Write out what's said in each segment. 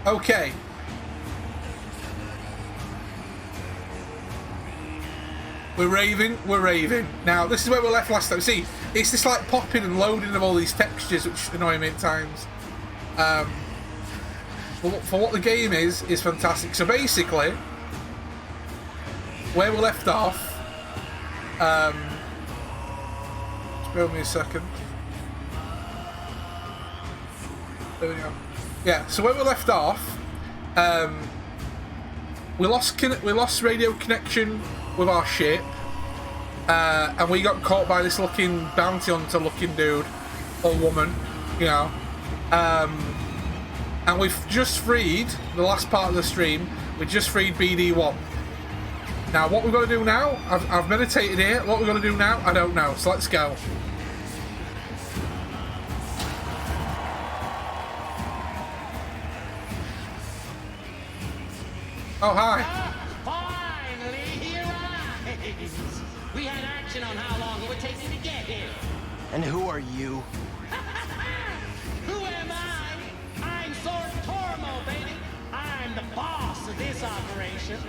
Okay. We're raving. Now, this is where we left last time. See, it's this like popping and loading of all these textures, which annoy me at times. For what the game is fantastic. So basically, where we left off, just bear with me a second. There we go. Yeah, so where we left off, we lost radio connection with our ship, and we got caught by this looking bounty hunter looking dude or woman, you know, and we've just freed the last part of the stream. We just freed BD1. Now what we've got to do now, I've meditated here. What we're going to do now, I don't know, so let's go. Oh, hi. Finally, he arrives. We had action on how long it would take you to get here. And who are you? Who am I? I'm Sword Tormo, baby. I'm the boss of this operation.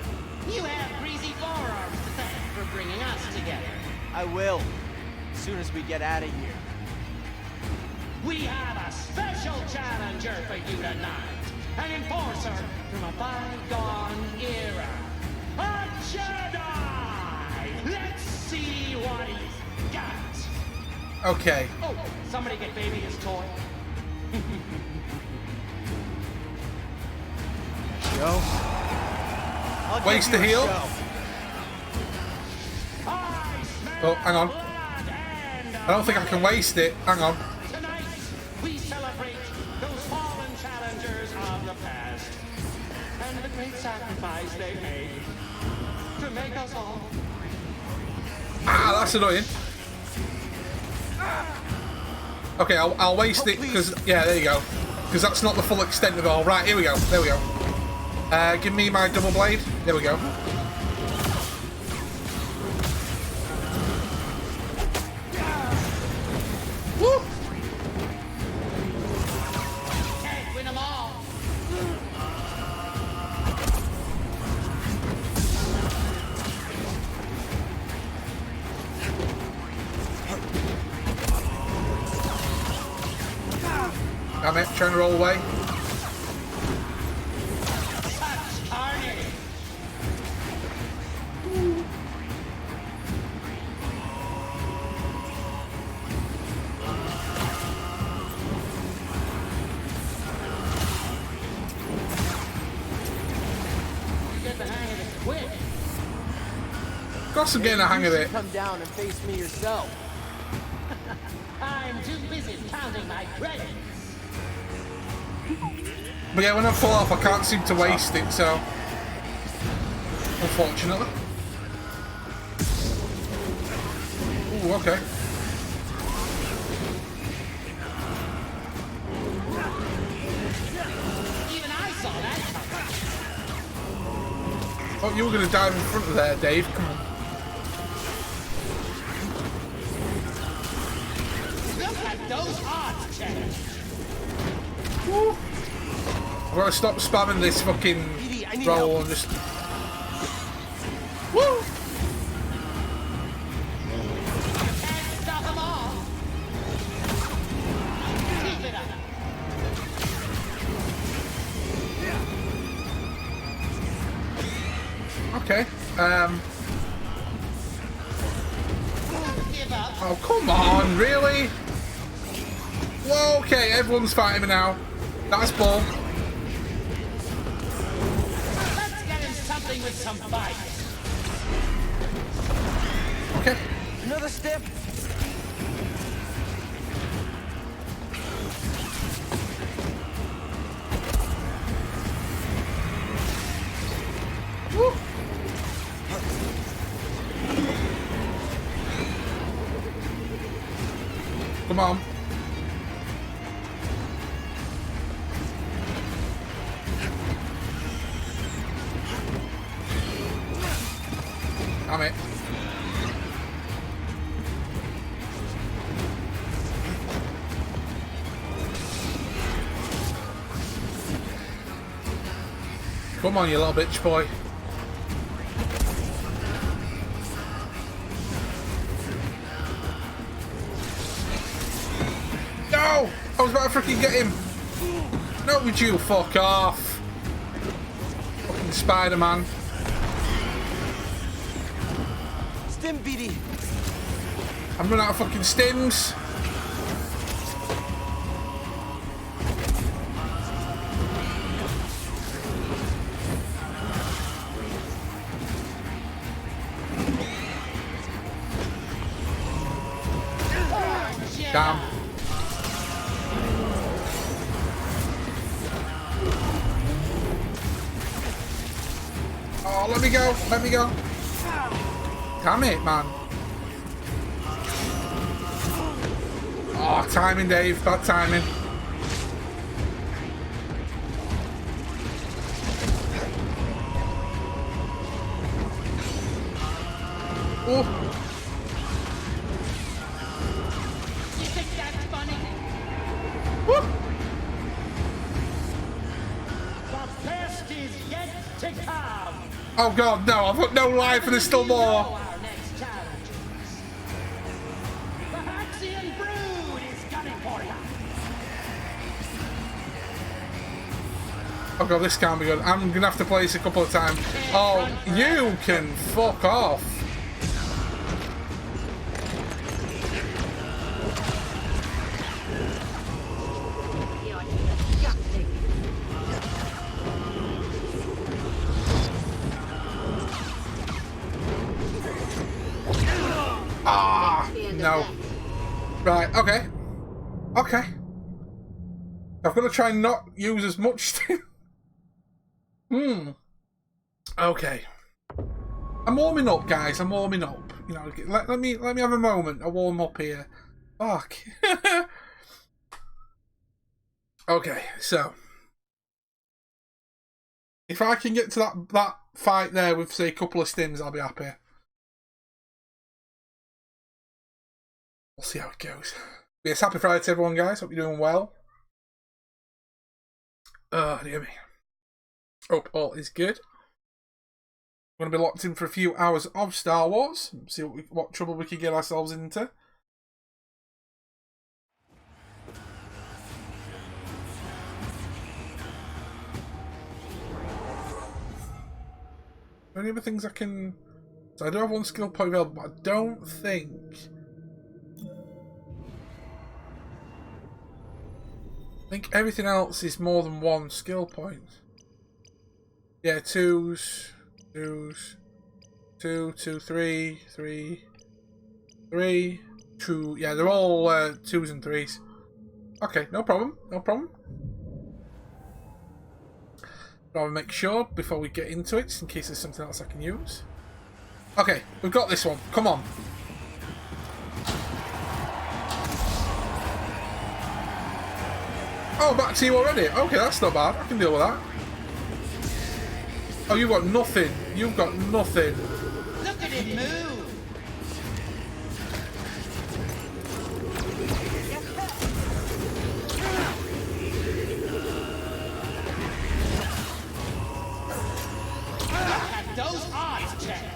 You have greasy forearms to thank for bringing us together. I will, as soon as we get out of here. We have a special challenger for you tonight. An enforcer from a bygone era. A Jedi! Let's see what he's got. Okay. Oh, somebody get baby his toy. Joe? Waste the heal. Oh, hang on. I don't think I can waste it. Hang on. Tonight, we celebrate those fallen challengers of the past and the great sacrifice they made to make us all. Ah, that's annoying. Okay, I'll waste it because, yeah, there you go. Because that's not the full extent of it all. Right, here we go. There we go. Give me my double blade. There we go. Woo! Can't win them all. Damn it, trying to roll away. Such carnage. You get the hang of it quick. Of course I'm getting the hang of it. Come down and face me yourself. I'm too busy counting my credits. But yeah, when I pull off, I can't seem to waste it, so... Unfortunately. Ooh, okay. Even I saw that coming. Oh, you were going to dive in front of there, Dave. Come on. Look at those odds, Chad. Woo. I'm going to stop spamming this fucking roll and just... Woo! Can't stop them all. Keep it up. Okay. Give up. Oh, come on, really? Well, okay, everyone's fighting me now. That's bull. Let's get him something with some bite. Okay. Another step. Woo. Come on. Damn it. Come on, you little bitch boy. No! I was about to freaking get him. No, would you fuck off? Fucking Spider-Man. Stim BD. I'm running out of fucking stims. Damn. Oh, let me go. Let me go. Damn it, man. Oh, timing, Dave. Bad timing. Oh. You think that's funny? Woo. The best is yet to come. Oh god, no, I've got no life and there's still more. Our next challengers. The Haxian Brood is coming for you. Oh god, this can't be good. I'm gonna have to play this a couple of times. Oh, you can fuck off. Ah, no. Right, okay. Okay. I've got to try and not use as much steam. Okay. I'm warming up, guys. I'm warming up. You know, let me have a moment. I warm up here. Fuck. Okay, so if I can get to that fight there with say a couple of stims, I'll be happy. We'll see how it goes. Yes, happy Friday to everyone, guys. Hope you're doing well. Oh, dear me. Hope all is good. We're going to be locked in for a few hours of Star Wars. See what trouble we can get ourselves into. Any other things I can... So I do have one skill point available, but I don't think... I think everything else is more than one skill point. Yeah, twos, two, three, two. Yeah, they're all twos and threes. Okay, no problem, no problem. But I'll make sure before we get into it, just in case there's something else I can use. Okay, we've got this one. Come on. Oh, back to you already? Okay, that's not bad. I can deal with that. Oh, you've got nothing. You've got nothing. Look at it move. Have those eyes checked.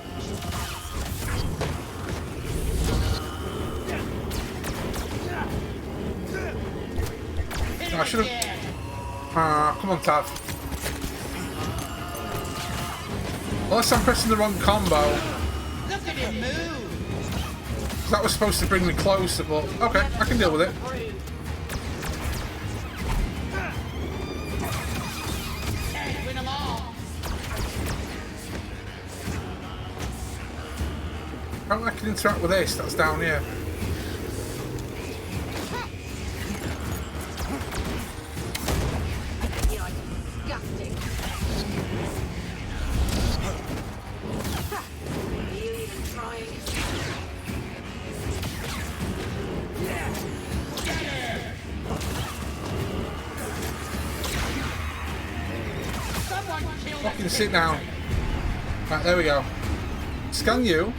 I should have... come on, Tav. Unless I'm pressing the wrong combo. Look at it move. That was supposed to bring me closer, but... Okay, I can deal with it. Can't win them all. Apparently I can interact with this. That's down here. Fucking sit down. Right, there we go. Scan you.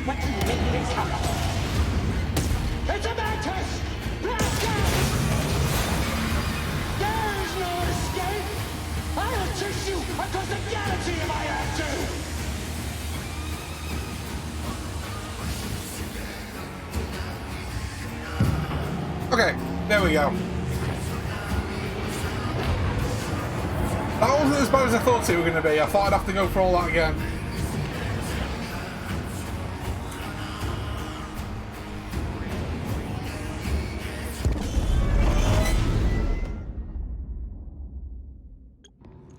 What do you think this is? It's a mantis! Blast out! Okay, there we go. That wasn't as bad as I thought it was going to be. I thought I'd have to go for all that again.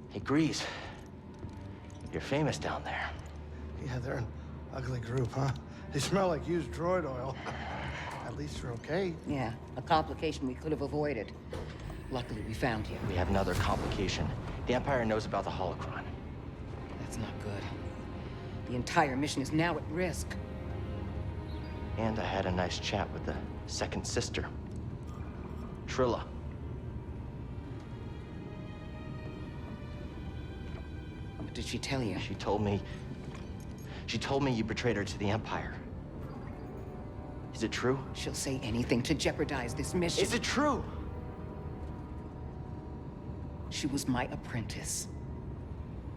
Hey, Grease. You're famous down there. Yeah, they're an ugly group, huh? They smell like used droid oil. At least they're okay. Yeah, a complication we could have avoided. Luckily, we found you. We have another complication. The Empire knows about the holocron. That's not good. The entire mission is now at risk. And I had a nice chat with the second sister, Trilla. What did she tell you? She told me you betrayed her to the Empire. Is it true? She'll say anything to jeopardize this mission. Is it true? She was my apprentice.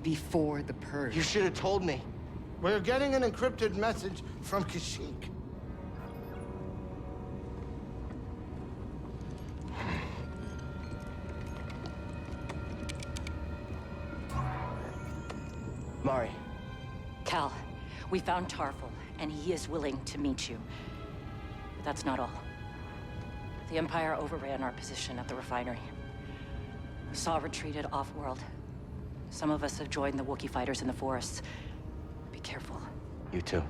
Before the purge. You should have told me. We're getting an encrypted message from Kashyyyk. Mari. Cal, we found Tarful, and he is willing to meet you. But that's not all. The Empire overran our position at the refinery. Saw retreated off-world. Some of us have joined the Wookiee fighters in the forests. Be careful. You too.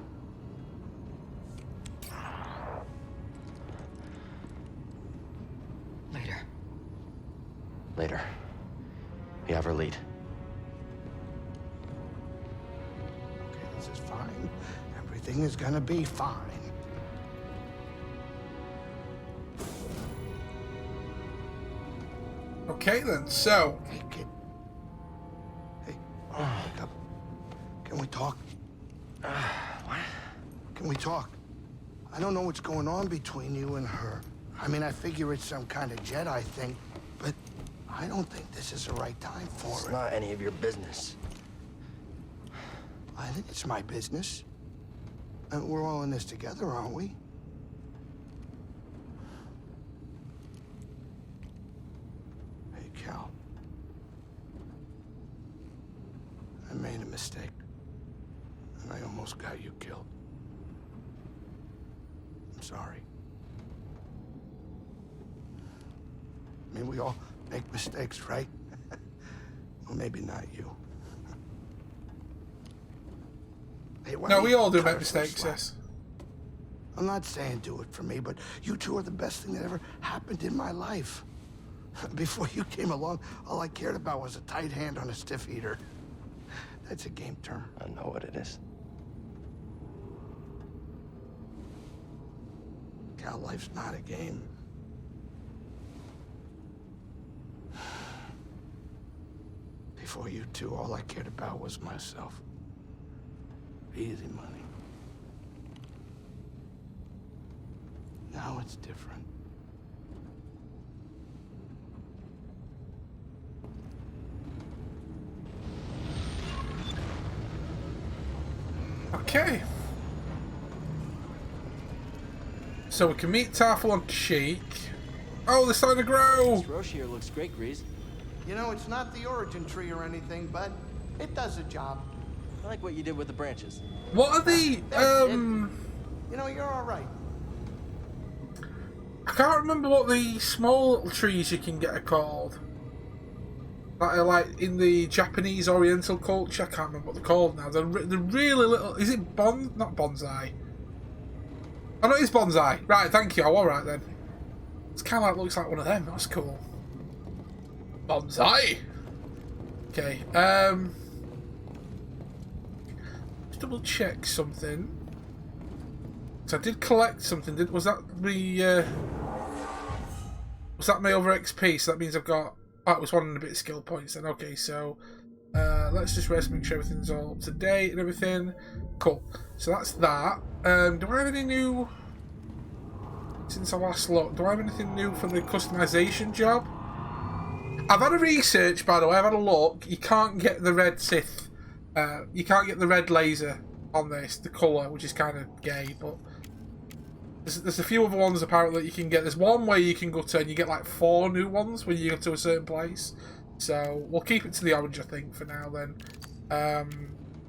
Later. Later. We have our lead. Okay, this is fine. Everything is gonna be fine. Okay then, so Hey, kid. Hey, wake up. Can we talk? What? Can we talk? I don't know what's going on between you and her. I mean, I figure it's some kind of Jedi thing, but I don't think this is the right time for It's it. not any of your business. I think it's my business. And we're all in this together, aren't we? Hey, Cal. I made a mistake. And I almost got you killed. I'm sorry. I mean, we all make mistakes, right? Well, maybe not you. Hey, why no, don't we you all do cut make us some mistakes, slack? yes. I'm not saying do it for me, but you two are the best thing that ever happened in my life. Before you came along, all I cared about was a tight hand on a stiff eater. That's a game term. I know what it is. Cal, life's not a game. Before you two, all I cared about was myself. Easy money. Now it's different. Okay. So we can meet Tarful on Kashyyyk. Oh, they're starting to grow! This Roche here looks great, Grease. You know, it's not the origin tree or anything, but it does a job. I like what you did with the branches. What are the, You know, you're all right. I can't remember what the small trees you can get are called. That are like in the Japanese Oriental culture. I can't remember what they're called now. They're really little. Is it not bonsai? Oh no, it's bonsai. Right, thank you. I'm alright then. It's kind of like, looks like one of them. That's cool. Bonsai. Okay. Just double check something. So I did collect something. Was that the? Was that my over XP? So that means I've got. Oh, it was 1 and a bit skill points then. Okay, so let's just rest, make sure everything's all up to date and everything. Cool. So that's that. Do I have any new? Since I last looked, do I have anything new from the customization job? I've had a research, by the way. I've had a look. You can't get the red Sith. You can't get the red laser on this, the colour, which is kind of gay, but There's a few other ones apparently that you can get. There's one where you can go to and you get like 4 new ones when you go to a certain place. So we'll keep it to the orange, I think, for now then.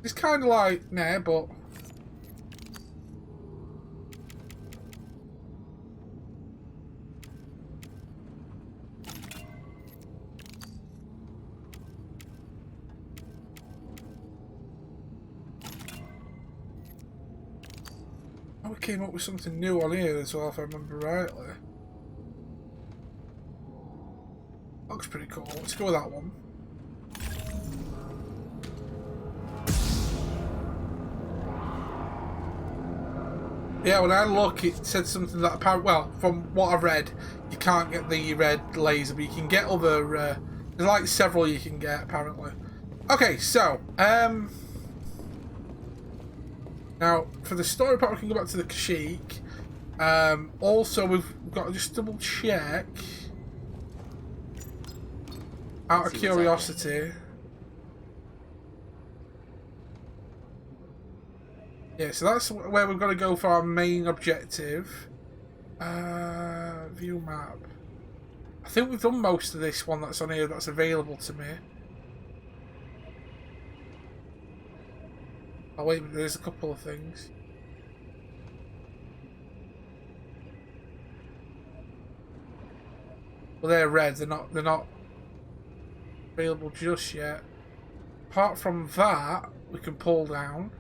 It's kind of like, nah, but... Oh, we came up with something new on here as well, if I remember rightly. Looks pretty cool. Let's go with that one. Yeah, when I look, it said something that apparently, well, from what I've read, you can't get the red laser, but you can get other. There's like several you can get apparently. Okay, so now for the story part, we can go back to the Kashyyyk. Also, we've got to just double check. Out of curiosity. Yeah, so that's where we've got to go for our main objective. View map. I think we've done most of this one that's on here that's available to me. Oh wait, there's a couple of things. Well, they're red. They're not available just yet. Apart from that, we can pull down.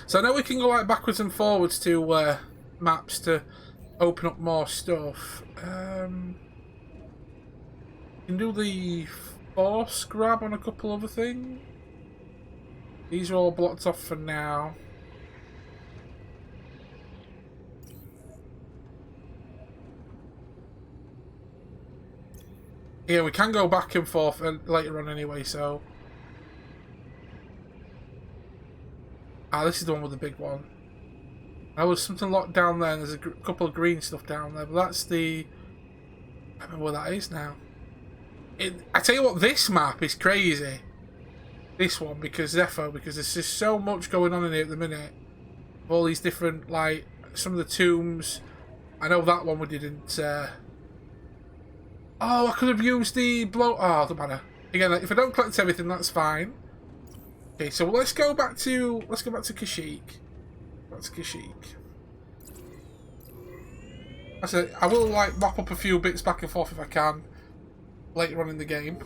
So I know we can go like backwards and forwards to maps to open up more stuff. You can do the force grab on a couple other things. These are all blocked off for now. Yeah, we can go back and forth later on anyway, so... Ah, this is the one with the big one. There was something locked down there, and there's a couple of green stuff down there, but that's the... I don't remember where that is now. I tell you what, this map is crazy. This one, because Zepho, because there's just so much going on in here at the minute. All these different, like, some of the tombs. I know that one we didn't... Oh, I could have used the blow... Oh, doesn't matter. Again, if I don't collect everything, that's fine. Okay, so let's go back to Kashyyyk. That's Kashyyyk. I said I will like mop up a few bits back and forth if I can later on in the game.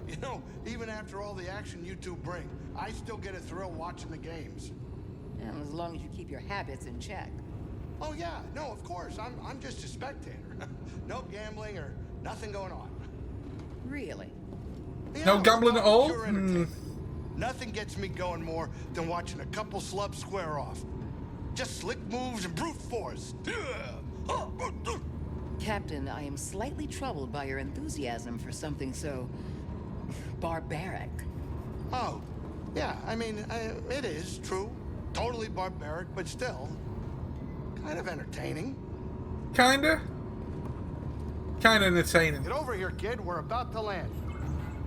You know, even after all the action you two bring, I still get a thrill watching the games. And as long as you keep your habits in check. Oh yeah, no, of course. I'm just a spectator. No gambling or nothing going on. Really? You No know, gambling at all? pure entertainment. Nothing gets me going more than watching a couple slubs square off. Just slick moves and brute force. Captain, I am slightly troubled by your enthusiasm for something so... barbaric. Oh, yeah, I mean, it is true. Totally barbaric, but still... kind of entertaining. Kinda entertaining. Get over here, kid. We're about to land.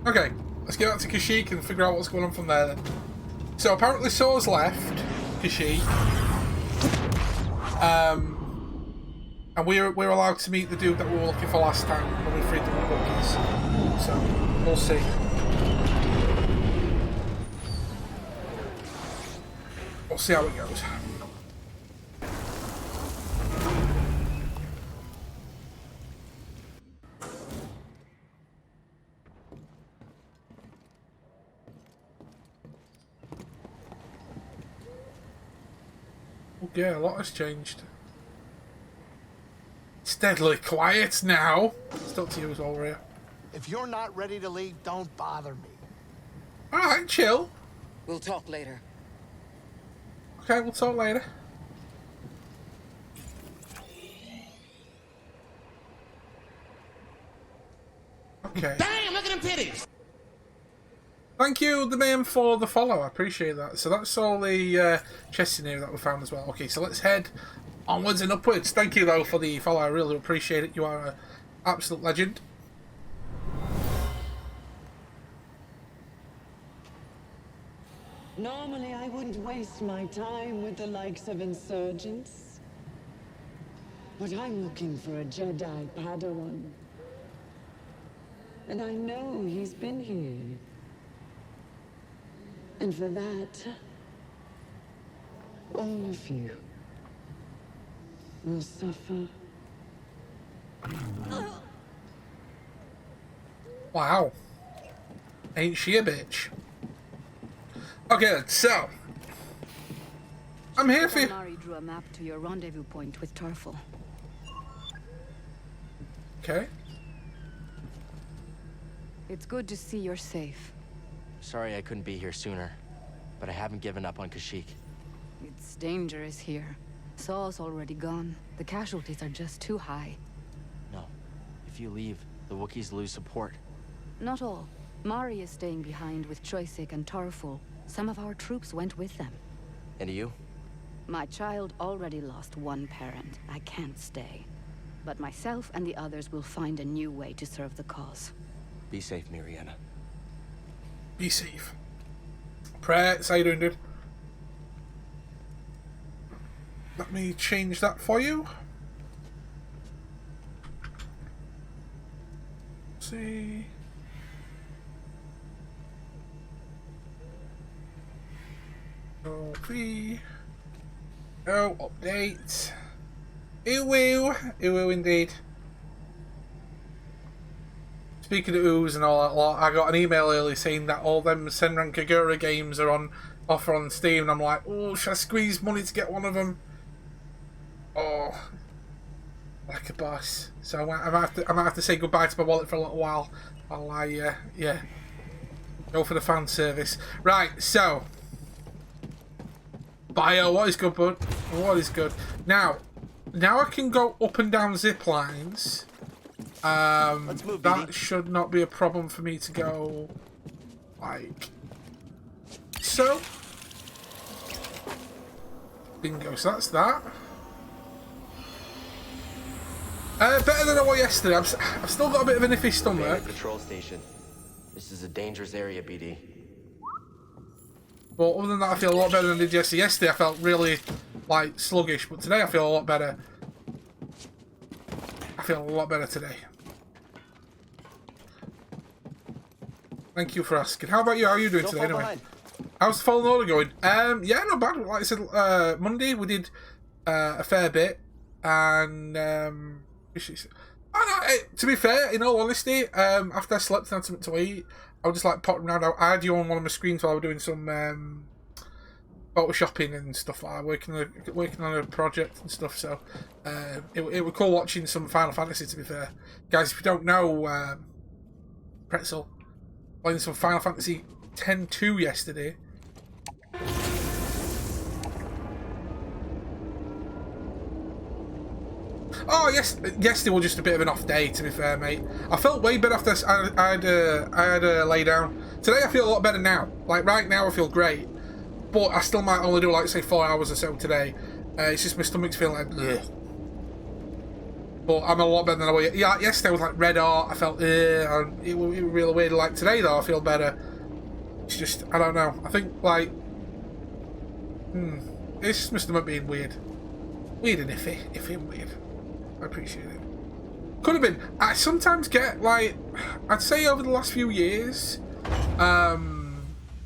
Okay, let's get back to Kashyyyk and figure out what's going on from there then. So apparently Saw's left Kashyyyk. And we're allowed to meet the dude that we were looking for last time when we freed the Wookiees. So we'll see. We'll see how it goes. Yeah, a lot has changed. It's deadly quiet now. It's up to you as well, Rhea. If you're not ready to leave, don't bother me. Alright, chill. We'll talk later. Okay, we'll talk later. Okay. Damn, look at them titties! Thank you, the man, for the follow. I appreciate that. So that's all the chests in here that we found as well. Okay, so let's head onwards and upwards. Thank you, though, for the follow. I really appreciate it. You are an absolute legend. Normally, I wouldn't waste my time with the likes of insurgents. But I'm looking for a Jedi Padawan. And I know he's been here. And for that, all of you will suffer. Wow. Ain't she a bitch? Okay, then, so I'm here for you. Mari drew a map to your rendezvous point with Tarful. Okay. It's good to see you're safe. Sorry I couldn't be here sooner, but I haven't given up on Kashyyyk. It's dangerous here. Saul's already gone. The casualties are just too high. No. If you leave, the Wookiees lose support. Not all. Mari is staying behind with Choisik and Tarful. Some of our troops went with them. And you? My child already lost one parent. I can't stay. But myself and the others will find a new way to serve the cause. Be safe, Miriana. Be safe. Pretz, how you doing, dude? Let me change that for you. Let's see. Trophy. Oh, update. Ooh indeed. Speaking of oohs and all that lot, I got an email earlier saying that all them Senran Kagura games are on offer on Steam, and I'm like, oh, should I squeeze money to get one of them? Oh, like a boss. So I might have to say goodbye to my wallet for a little while. While I yeah, go for the fan service. Right, so Bio, what is good, bud? What is good? Now I can go up and down zip lines. Let's move, that BD. should not be a problem for me to go like so. Bingo, so that's that. Better than I was yesterday. I've still got a bit of an iffy stomach. Abandoned patrol station. This is a dangerous area, BD. But other than that, I feel a lot better than I did yesterday. Yesterday, I felt really, like, sluggish. But today, I feel a lot better. I feel a lot better today. Thank you for asking. How about you? How are you doing today, anyway? How's the Fallen Order going? Yeah, not bad. Like I said, Monday, we did a fair bit. And, to be fair, in all honesty, after I slept and had something to eat, I was just like popping around. I had you on one of my screens while I was doing some photoshopping and stuff like that, working on a project and stuff. So it was cool watching some Final Fantasy. To be fair, guys, if you don't know, Pretzel playing some Final Fantasy X-2 yesterday. Oh yes, yesterday was just a bit of an off day. To be fair, mate, I felt way better after I had a lay down. Today I feel a lot better now. Like right now, I feel great, but I still might only do like say 4 hours or so today. It's just my stomach's feeling like, ugh. But I'm a lot better than I was. Yeah, yesterday was like red hot. I felt, it was really weird. Like today though, I feel better. It's just, I don't know. I think like, it's just my stomach being weird and iffy and weird. I appreciate it. Could have been. I sometimes get like, I'd say over the last few years,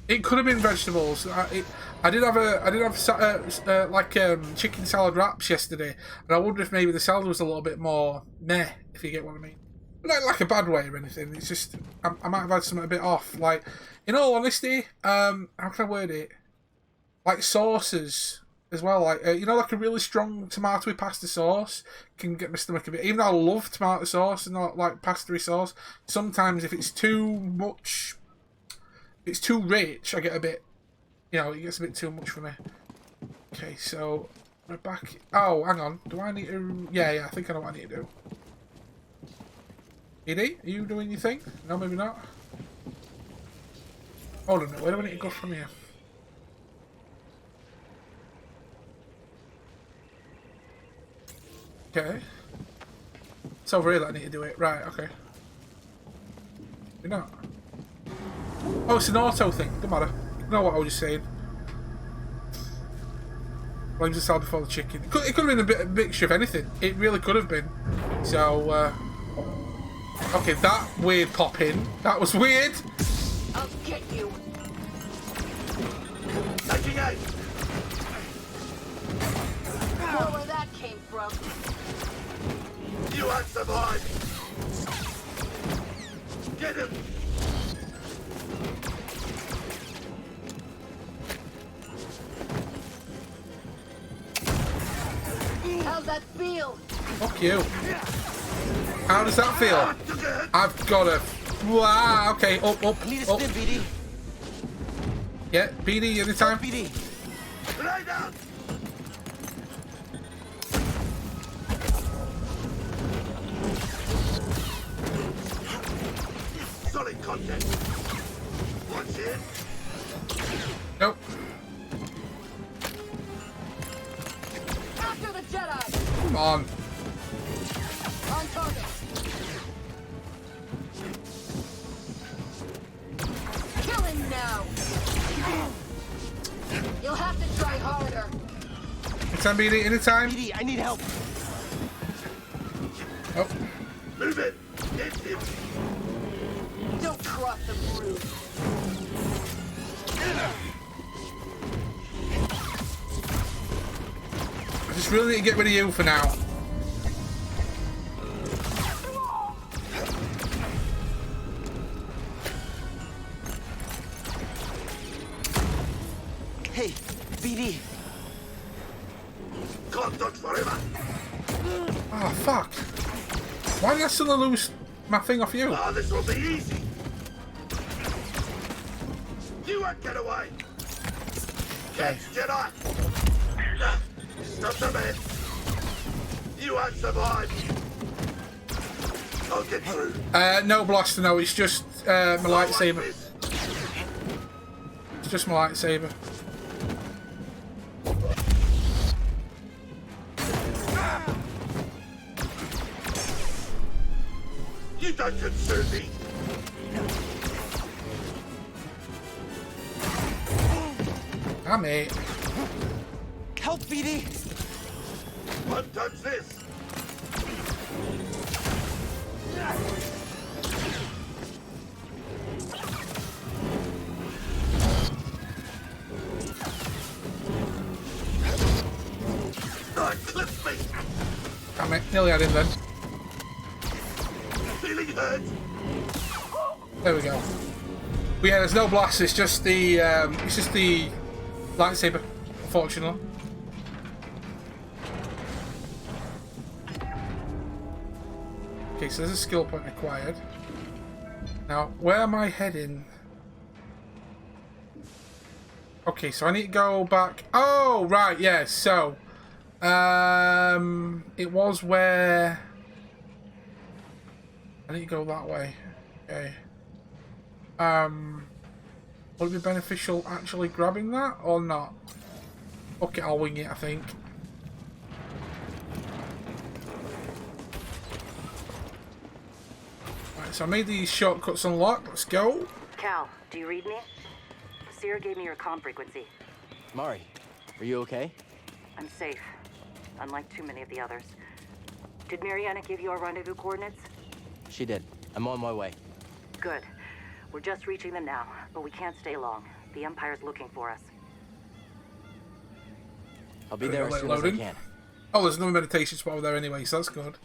it could have been vegetables. I did have chicken salad wraps yesterday, and I wonder if maybe the salad was a little bit more meh, if you get what I mean. Not like a bad way or anything. It's just I might have had something a bit off. Like, in all honesty, how can I word it? Like sauces as well, like like a really strong tomatoey pasta sauce can get my stomach a bit. Even though I love tomato sauce and not like pasta sauce, sometimes if it's too much, if it's too rich, I get a bit, it gets a bit too much for me. Okay, so we're back. Oh, hang on. Do I need to? Yeah, I think I know what I need to do. ED, are you doing your thing? No, maybe not. Hold on, where do I need to go from here? Okay. It's over here that I need to do it. Right, okay. Maybe not. Oh, it's an auto thing. Doesn't matter. You know what I was just saying. Flames the salad before the chicken. It could have been a mixture of anything. It really could have been. So, okay, that weird pop in. That was weird. I'll get you. Taking out. Where that came from. You have survived. Get him. How's that feel? Fuck you. How does that feel? I've got a... Wow, okay, up. I need a spin, BD. Yeah, BD anytime. BD. Lay down. Solid content. What's in? Nope. After the Jedi! Come on. On target! Kill him now! You'll have to try harder. Anytime, BD, anytime. BD, I need help. Oh. Move it. Get him. Don't cross the bridge. I just really need to get rid of you for now. Hey, BD. Can't dodge forever. Oh, fuck. Why did I suddenly lose my thing off you? Ah, this will be easy. You won't get away. Catch Jedi. Stop the man. You won't survive. I'll get through. No blaster, no. It's just my lightsaber. It's just my lightsaber. You don't concern me. Damn it. Help, BD. Won't touch this. Oh, it clipped me. Damn it. Nearly had him then. Feeling hurt. There we go. But yeah, there's no blast. It's just the lightsaber, unfortunately. Okay, so there's a skill point acquired. Now, where am I heading? Okay, so I need to go back. Oh, right, yeah. So, it was where I need to go that way. Okay. Would it be beneficial actually grabbing that or not? Okay, I'll wing it, I think. Right, so I made these shortcuts unlock. Let's go. Cal, do you read me? Seer gave me your comm frequency. Mari, are you okay? I'm safe, unlike too many of the others. Did Mariana give you our rendezvous coordinates? She did. I'm on my way. Good. We're just reaching them now, but we can't stay long. The Empire's looking for us. I'll be there as soon as I can. Oh, there's no meditation spot over there anyway, so that's good.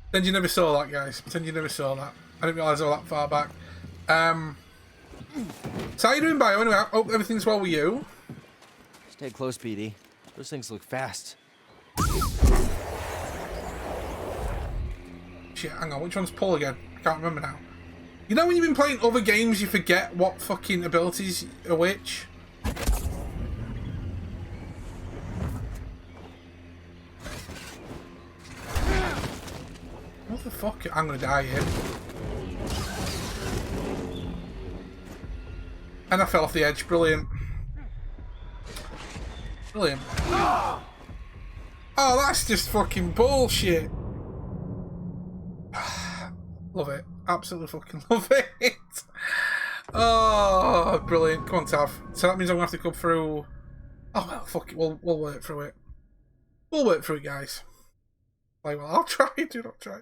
Pretend you never saw that, guys. Pretend you never saw that. I didn't realise I was that far back. So how you doing, Bio? Anyway, I hope everything's well with you. Stay close, BD. Those things look fast. Shit, hang on. Which one's pull again? I can't remember now. You know when you've been playing other games, you forget what fucking abilities are which? What the fuck? I'm gonna die here. And I fell off the edge. Brilliant. Brilliant. Oh, that's just fucking bullshit. Love it. Absolutely fucking love it. Oh, brilliant. Come on, Tav. So that means I'm going to have to come through... Oh, well, fuck it. We'll work through it. We'll work through it, guys. Like, well, I'll try. Do not try.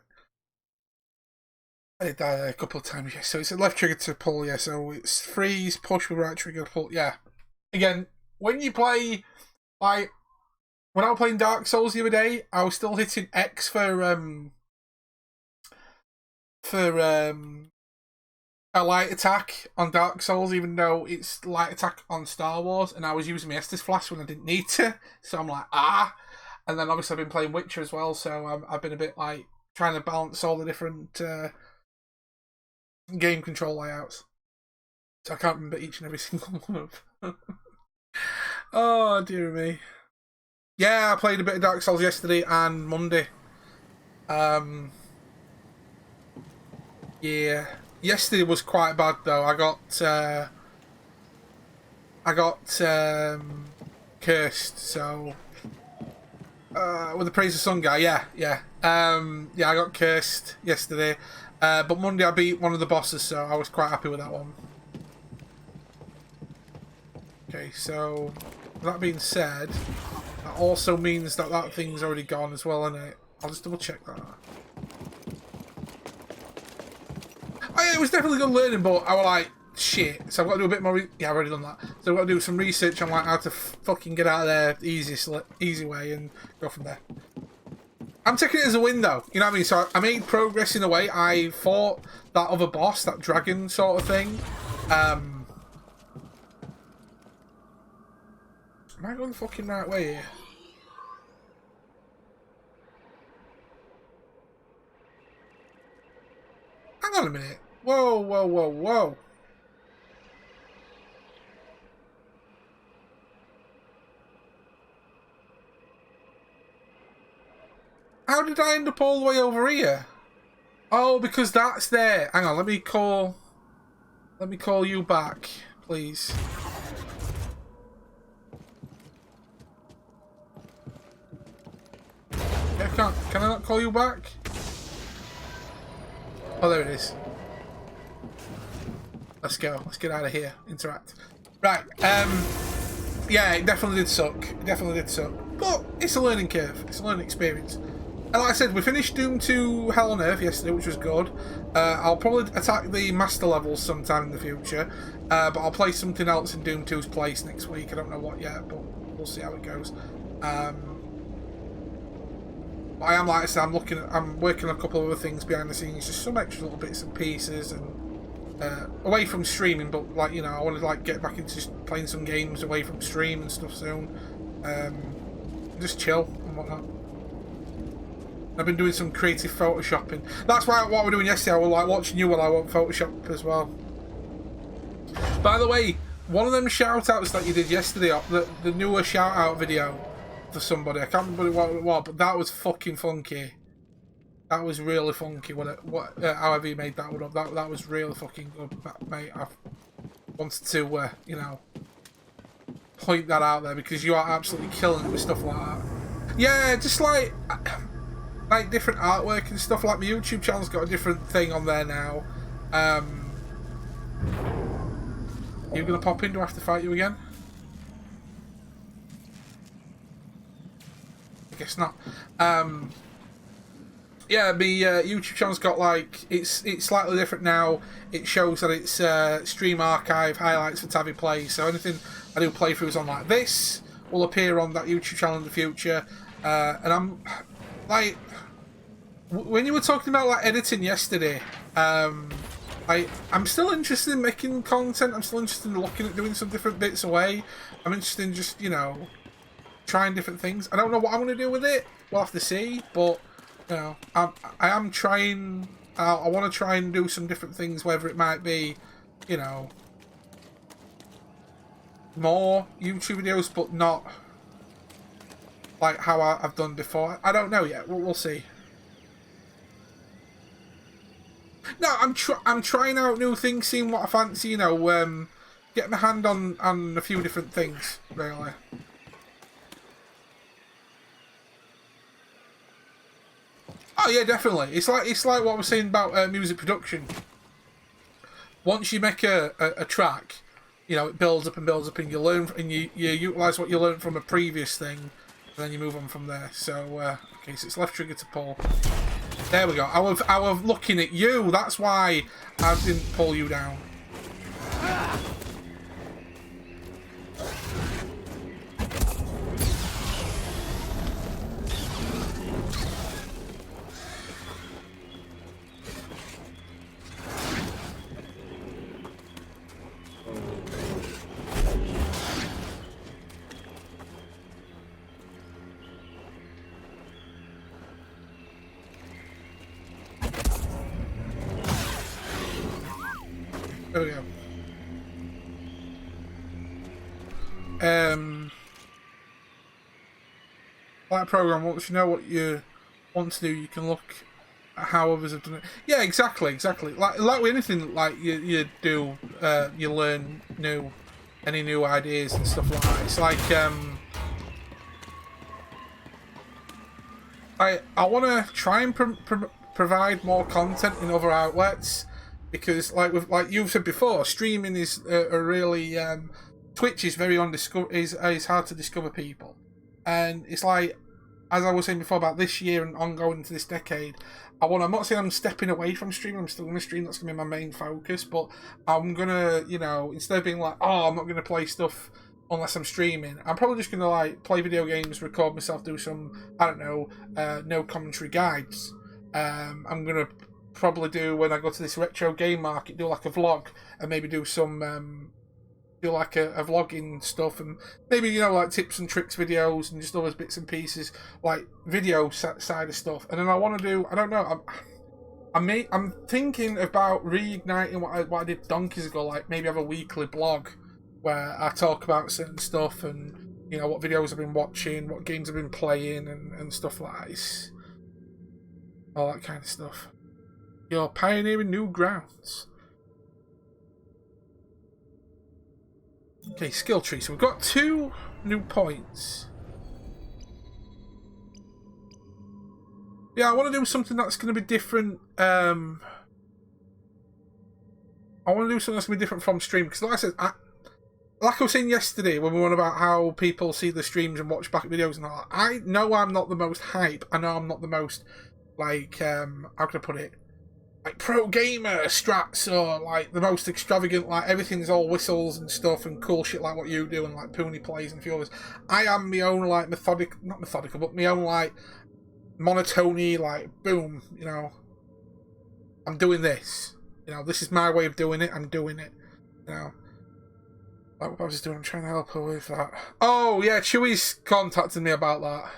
I did that a couple of times, yeah. So it's a left trigger to pull, yeah. So it's freeze, push with right trigger, pull, yeah. Again, when you play, like, when I was playing Dark Souls the other day, I was still hitting X for a light attack on Dark Souls, even though it's light attack on Star Wars, and I was using my Estus Flask when I didn't need to. So I'm like, ah. And then obviously I've been playing Witcher as well, so I've been a bit like trying to balance all the different game control layouts. So I can't remember each and every single one of them. Oh, dear me. Yeah, I played a bit of Dark Souls yesterday and Monday. Yeah. Yesterday was quite bad though. I got cursed, so with the Praise the Sun guy, yeah. I got cursed yesterday. But Monday I beat one of the bosses, so I was quite happy with that one. Okay, so that being said, that also means that that thing's already gone as well, isn't it? I'll just double check that. Oh yeah, it was definitely good learning, but I was like, shit. So I've got to do a bit more. Yeah, I've already done that. So I've got to do some research on like how to fucking get out of there the easy way and go from there. I'm taking it as a win though, you know what I mean? So I made progress in a way. I fought that other boss, that dragon sort of thing. Am I going the fucking right way here? Hang on a minute. Whoa. How did I end up all the way over here? Oh, because that's there. Hang on, let me call you back, please. Can I not call you back? Oh, there it is. Let's go. Let's get out of here. Interact. Right. Yeah, it definitely did suck. It definitely did suck. But it's a learning curve. It's a learning experience. And like I said, we finished Doom 2 Hell on Earth yesterday, which was good. I'll probably attack the master levels sometime in the future. But I'll play something else in Doom 2's place next week. I don't know what yet, but we'll see how it goes. I am, like I said, I'm working on a couple of other things behind the scenes, just some extra little bits and pieces, and away from streaming. But like, you know, I want to like get back into just playing some games away from stream and stuff soon. Just chill and whatnot. I've been doing some creative photoshopping. That's why what we're doing yesterday. I was like watching you while I want Photoshop as well. By the way, one of them shout outs that you did yesterday, the newer shout out video for somebody, I can't remember what it was, but that was fucking funky. That was really funky. However you made that one up, that was really fucking good, mate. I wanted to, you know, point that out there because you are absolutely killing it with stuff like that. Yeah, just like different artwork and stuff. Like my YouTube channel's got a different thing on there now. You gonna pop in? Do I have to fight you again? Guess not. Yeah, my YouTube channel's got like it's slightly different now. It shows that it's stream archive highlights for Taavi Play. So anything I do playthroughs on like this will appear on that YouTube channel in the future. And I'm like, when you were talking about like editing yesterday, I'm still interested in making content. I'm still interested in looking at doing some different bits away. I'm interested in just, you know, trying different things. I don't know what I'm going to do with it. We'll have to see. But, you know, I am trying. I want to try and do some different things, whether it might be, you know, more YouTube videos, but not like how I've done before. I don't know yet. We'll see. No, I'm trying out new things, seeing what I fancy. You know, getting my hand on a few different things, really. Oh yeah, definitely. It's like what I was saying about music production. Once you make a track, you know, it builds up, and you learn, and you utilize what you learned from a previous thing, and then you move on from there. So okay, so it's left trigger to pull. There we go. I was looking at you. That's why I didn't pull you down. There we go. Like program, once you know what you want to do, you can look at how others have done it. Yeah, exactly. Like with anything, like you do, you learn any new ideas and stuff like that. It's like I want to try and provide more content in other outlets. Because, like you've said before, streaming is a really Twitch is very is hard to discover people, and it's like, as I was saying before about this year and ongoing into this decade, I'm not saying I'm stepping away from streaming. I'm still going to stream. That's going to be my main focus. But I'm gonna, instead of being like, oh, I'm not going to play stuff unless I'm streaming, I'm probably just going to like play video games, record myself, do some, I don't know, no commentary guides. I'm gonna probably do, when I go to this retro game market, do like a vlog, and maybe do some do like a vlogging stuff, and maybe like tips and tricks videos and just other bits and pieces, like video side of stuff. And then I want to do, I don't know, I'm thinking about reigniting what I did donkeys ago, like maybe have a weekly blog where I talk about certain stuff, and what videos I've been watching, what games I've been playing, and stuff like that. All that kind of stuff. You're pioneering new grounds. Okay, skill tree. So we've got 2 new points. Yeah, I want to do something that's going to be different. I want to do something that's going to be different from stream. Because like I said, like I was saying yesterday when we were on about how people see the streams and watch back videos and all that, I know I'm not the most hype. I know I'm not the most, like, how can I put it? Like pro gamer strats, or like the most extravagant, like everything's all whistles and stuff and cool shit like what you do, and like Pooney plays and a few others. I am my own like not methodical, but my own like monotony, like boom, I'm doing this. This is my way of doing it, I'm doing it. Like what I was doing, I'm trying to help her with that. Oh yeah, Chewie's contacted me about that.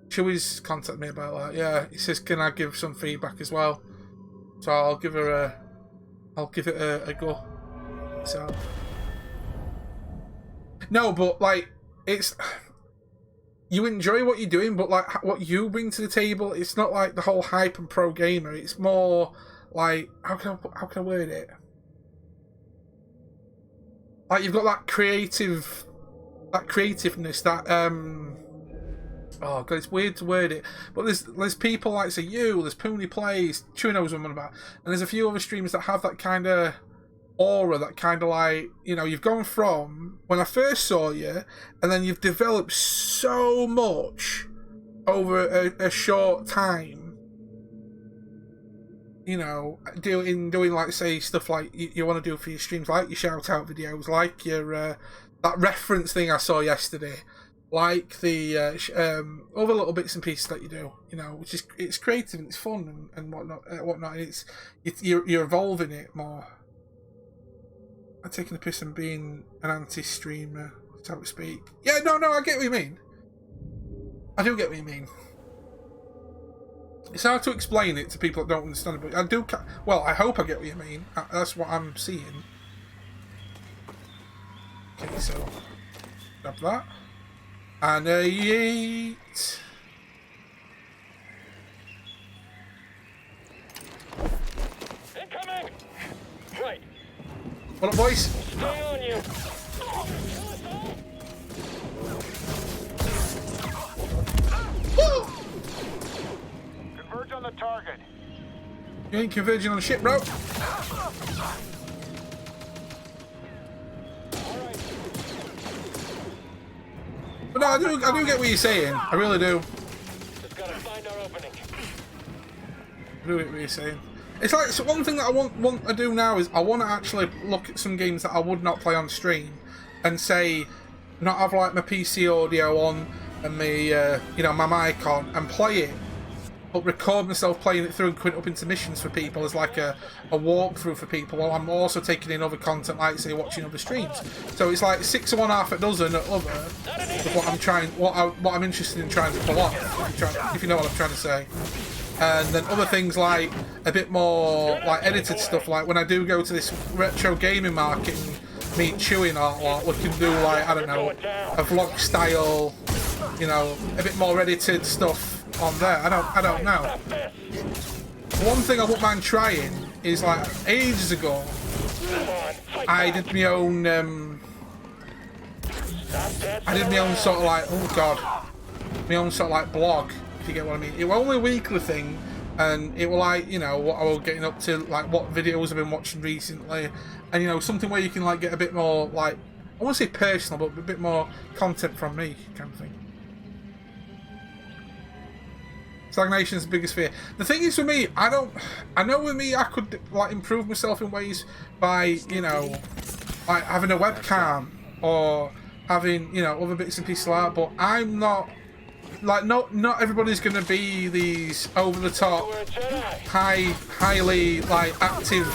Chewie's contacted me about that. Yeah, he says, can I give some feedback as well? So I'll give it a go. So no, but like it's, you enjoy what you're doing, but like what you bring to the table, it's not like the whole hype and pro gamer. It's more like, how can I word it? Like you've got that creativeness, that oh god, it's weird to word it, but there's people like say there's Pooney Plays, Chewie knows what I'm on about, and there's a few other streamers that have that kind of aura, that kind of like, you've gone from when I first saw you, and then you've developed so much over a short time. Doing like say stuff like you want to do for your streams, like your shout out videos, like your that reference thing I saw yesterday. Like the other little bits and pieces that you do, which is, it's creative and it's fun and whatnot. And you're evolving it more. I'm taking the piss and being an anti-streamer, so to speak. Yeah, no, I get what you mean. I do get what you mean. It's hard to explain it to people that don't understand it, but I do. Well, I hope I get what you mean. That's what I'm seeing. Okay, so grab that. And a yeet. Incoming! Right. What up, boys? Stay on you. Woo! You ain't converging on shit, bro. But no, I do get what you're saying. I really do. Just gotta find our opening. I do get what you're saying. It's like, so one thing that I want to do now is I want to actually look at some games that I would not play on stream and say, not have like my PC audio on and my you know, my mic on and play it, but record myself playing it through and put it up into missions for people as like a walkthrough for people while I'm also taking in other content, like say watching other streams. So it's like 6 of one, half a dozen of other of what I'm trying, what I'm interested in trying to pull off, if you know what I'm trying to say. And then other things like a bit more like edited stuff, like when I do go to this retro gaming market and meet Chewing or we can do like, I don't know, a vlog style, you know, a bit more edited stuff on there. I don't know. One thing I wouldn't mind trying is like ages ago I did my own sort of like, oh god, my own sort of like blog, if you get what I mean. It was only a weekly thing, and it was like, you know, what I was getting up to, like what videos I've been watching recently, and you know, something where you can like get a bit more like, I won't say personal, but a bit more content from me, kind of thing. Stagnation's the biggest fear. The thing is with me, I know with me I could like improve myself in ways by, you know, like having a webcam or having, you know, other bits and pieces like that, but I'm not, like, not everybody's going to be these over-the-top, highly, like, active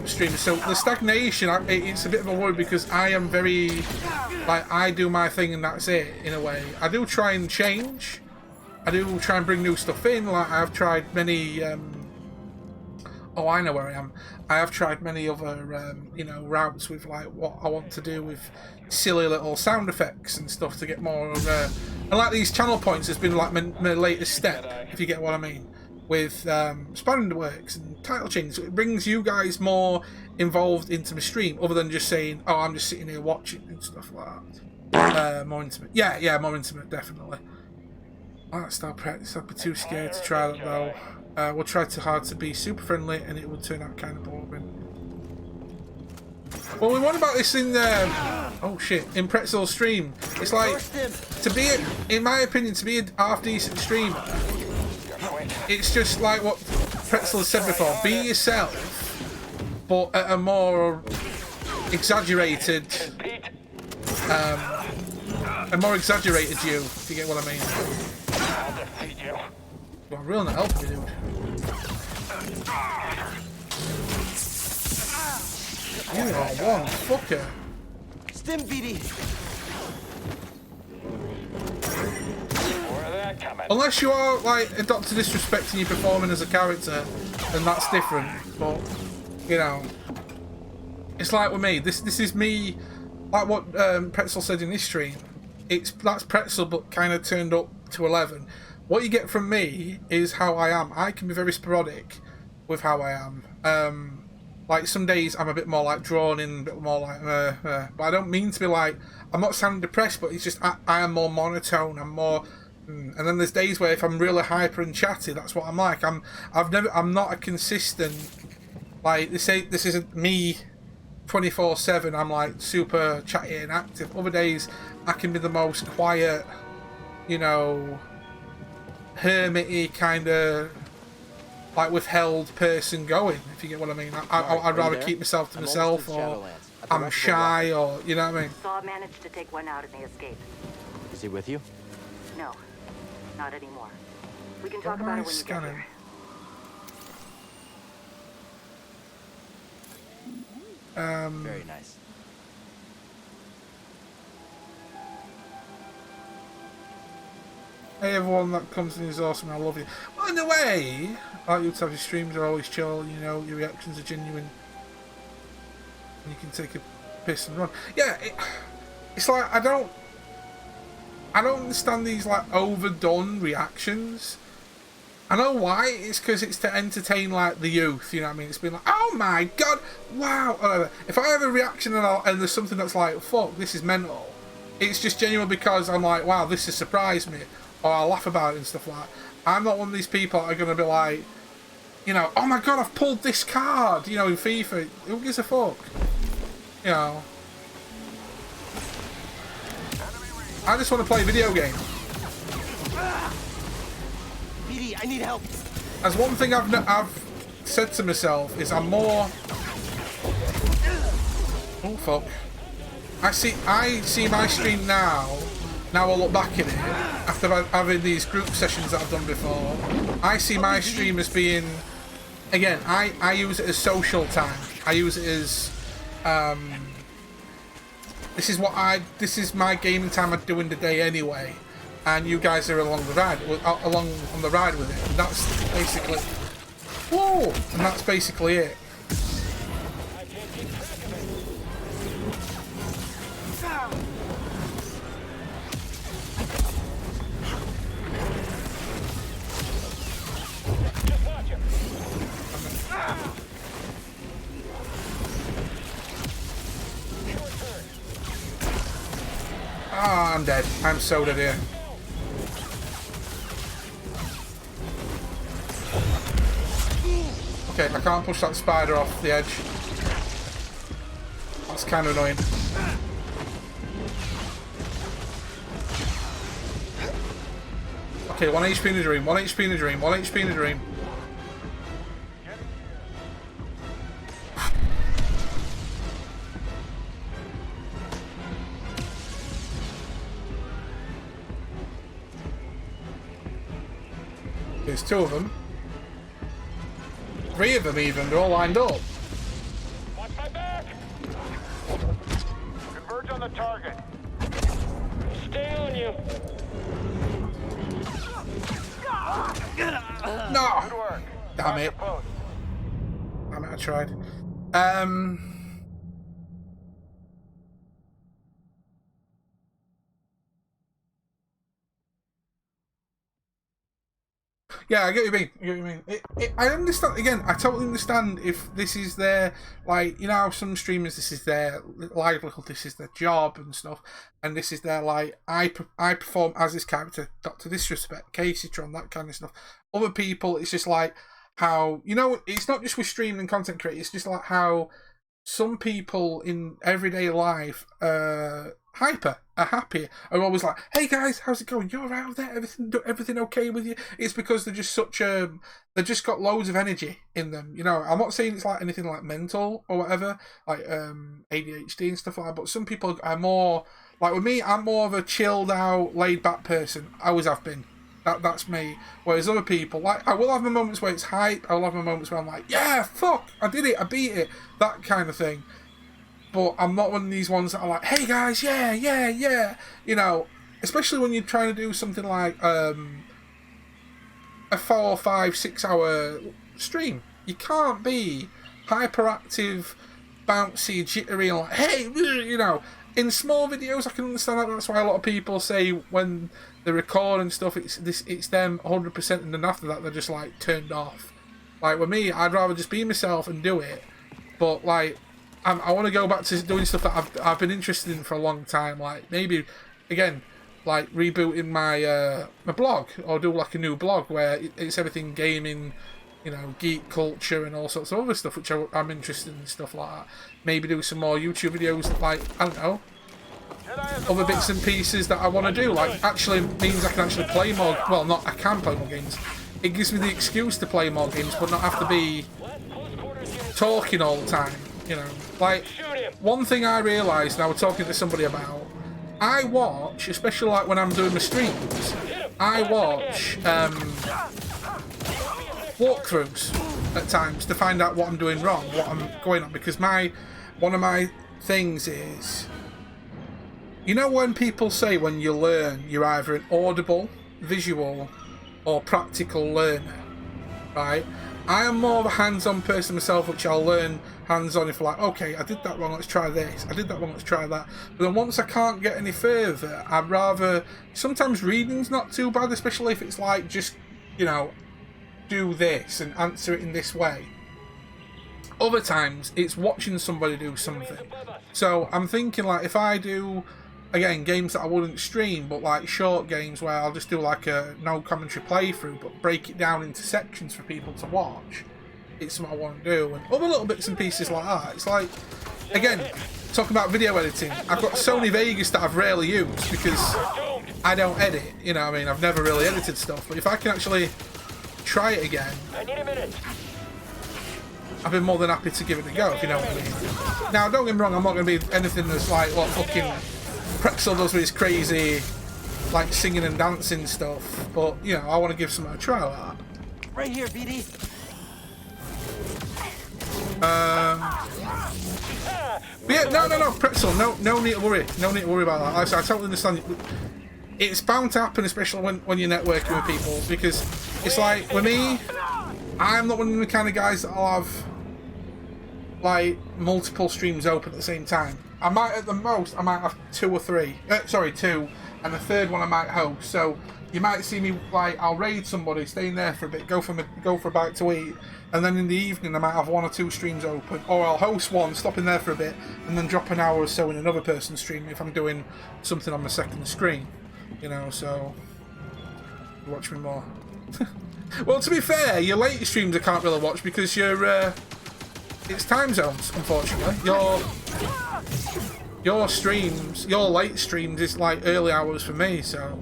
streamers. So the stagnation, it's a bit of a worry because I am very, like, I do my thing and that's it, in a way. I do try and change. I do try and bring new stuff in. Like, I've tried many, oh, I know where I am. I have tried many other, you know, routes with, like, what I want to do with silly little sound effects and stuff to get more, and like these channel points has been like my latest step, if you get what I mean, with spanning the works and title changes. So it brings you guys more involved into my stream, other than just saying, oh, I'm just sitting here watching and stuff like that. More intimate. Yeah, more intimate, definitely. Oh, that's not practice. I'd be too scared to try that though. We'll try too hard to be super friendly and it will turn out kind of boring. Well, we won about this in oh shit, in Pretzel's stream. It's like, to be, in my opinion, to be a half decent streamer, it's just like what Pretzel has said before, be yourself, but at a more exaggerated, a more exaggerated you, if you get what I mean. Well, I'm really not helping you, dude. You are one fucker. Stim BD. Unless you are like a Dr. Disrespect and you're performing as a character, then that's different. But you know, it's like with me. This is me. Like what Pretzel said in this stream. That's Pretzel, but kind of turned up to 11. What you get from me is how I am. I can be very sporadic with how I am. Like some days I'm a bit more like drawn in, a bit more like, but I don't mean to be like, I'm not sounding depressed, but it's just I am more monotone. I'm more, and then there's days where if I'm really hyper and chatty, that's what I'm like. I'm not a consistent, like this isn't me 24/7. I'm like super chatty and active. Other days I can be the most quiet, you know, hermity kind of, like withheld person going, if you get what I mean. I'd rather keep myself to myself, or I'm shy, or you know what I mean. Saw managed to take one out in the escape. Is he with you? No, not anymore. We can talk about it when you get here. Very nice. Hey everyone that comes in is awesome, I love you. Well, in a way, like you have your streams are always chill, you know, your reactions are genuine. And you can take a piss and run. Yeah, it's like, I don't understand these like overdone reactions. I know why, it's because it's to entertain like the youth, you know what I mean? It's been like, oh my god, wow, whatever. If I have a reaction and there's something that's like, fuck, this is mental, it's just genuine because I'm like, wow, this has surprised me. Or I'll laugh about it and stuff like that. I'm not one of these people that are going to be like, you know, oh my god, I've pulled this card, you know, in FIFA. Who gives a fuck? You know. I just want to play a video game. BD, I need help. As one thing I've said to myself is I'm more... Oh fuck. I see my stream now I look back at it, after having these group sessions that I've done before, I see my stream as being, again, I use it as social time. I use it as, this is my gaming time I do in the day anyway, and you guys are along on the ride with it, and that's basically, whoa, and that's basically it. Ah, I'm dead. I'm so dead here. Okay, I can't push that spider off the edge. That's kind of annoying. Okay, 1 HP in a dream, 1 HP in a dream, 1 HP in a dream. There's 2 of them. 3 of them even, they're all lined up. Watch my back! Converge on the target. Stay on you. No! Good work. Damn it. Post. Damn it, I tried. Yeah, I get what you mean. I get what you mean. I understand. Again, I totally understand if this is their, like, you know how some streamers, this is their livelihood, this is their job and stuff, and this is their, like, I perform as this character, Dr. Disrespect, Casey Tron, that kind of stuff. Other people, it's just like how, you know, it's not just with streaming and content creators, it's just like how some people in everyday life are happy, are always like, hey guys, how's it going? You're out there, everything okay with you? It's because they're just they've just got loads of energy in them, you know. I'm not saying it's like anything like mental or whatever, like ADHD and stuff like that, but some people are more, like with me, I'm more of a chilled out, laid back person. I always have been. That's me. Whereas other people, like, I will have my moments where it's hype, I will have my moments where I'm like, yeah, fuck, I did it, I beat it, that kind of thing. But I'm not one of these ones that are like, hey guys, yeah, you know, especially when you're trying to do something like a 4, 5, 6 hour stream. You can't be hyperactive, bouncy, jittery, and like, hey, you know. In small videos, I can understand that. That's why a lot of people say when they record and stuff, it's them 100%, and then after that, they're just like turned off. Like with me, I'd rather just be myself and do it. But like, I want to go back to doing stuff that I've been interested in for a long time. Like maybe again, like rebooting my my blog, or do like a new blog where it's everything gaming, you know, geek culture and all sorts of other stuff which I'm interested in and stuff like that. Maybe do some more YouTube videos, like, I don't know, other bits and pieces that I want to do. Like, actually means I can actually play more, well, not, I can play more games. It gives me the excuse to play more games, but not have to be talking all the time, you know. Like, one thing I realised, and I was talking to somebody about, I watch, especially like when I'm doing my streams, I watch walkthroughs at times to find out what I'm doing wrong, what I'm going on, because one of my things is, you know, when people say when you learn, you're either an audible, visual, or practical learner, right? I am more of a hands-on person myself, which I'll learn hands-on if like, okay, I did that wrong, let's try this, I did that wrong, let's try that. But then once I can't get any further, I'd rather, sometimes reading's not too bad, especially if it's like just, you know, do this and answer it in this way. Other times it's watching somebody do something. So I'm thinking, like, if I do, again, games that I wouldn't stream, but like short games where I'll just do like a no commentary playthrough, but break it down into sections for people to watch, it's something I want to do, and other little bits and pieces like that. It's like, again, talking about video editing, I've got Sony Vegas that I've rarely used because I don't edit, you know what I mean? I've never really edited stuff, but if I can actually try it again, I need a minute. I've been more than happy to give it a go, if you know what I mean. Now, don't get me wrong, I'm not going to be anything that's like what fucking Pretzel does with his crazy, like, singing and dancing stuff, but, you know, I want to give something a try like that. Right here, BD. But yeah, no, Pretzel, no need to worry. No need to worry about that. Like I said, I totally understand. It's bound to happen, especially when you're networking with people, because it's like, with me, I'm not one of the kind of guys that'll have, like, multiple streams open at the same time. I might, at the most, I might have 2 or 3. Sorry, 2, and the third one I might host. So you might see me, like, I'll raid somebody, stay in there for a bit, go for a bite to eat, and then in the evening I might have 1 or 2 streams open, or I'll host one, stop in there for a bit, and then drop an hour or so in another person's stream if I'm doing something on the second screen, you know. So watch me more. Well, to be fair, your later streams I can't really watch because you're it's time zones, unfortunately. Your streams, your late streams is like early hours for me, so.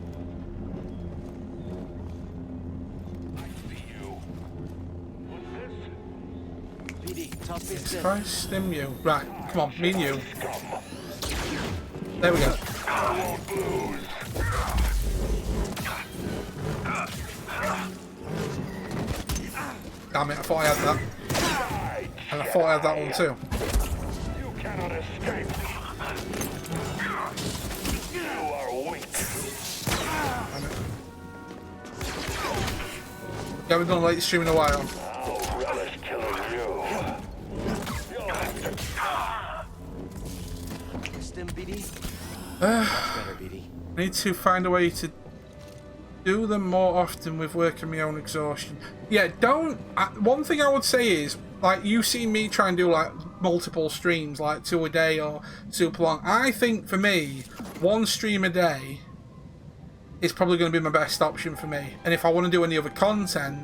If I stim you. Right, come on, me and you. There we go. Damn it, I thought I had that. And I thought I had that one too. You cannot escape. You are weak. We haven't done a late stream in a while. I'll relish killing you. You'll have to. Stim, BD. I Better, BD. need to find a way to do them more often with work and my own exhaustion. Yeah, don't. One thing I would say is, like, you see me try and do like multiple streams, like 2 a day or super long. I think for me, 1 stream a day is probably going to be my best option for me. And if I want to do any other content,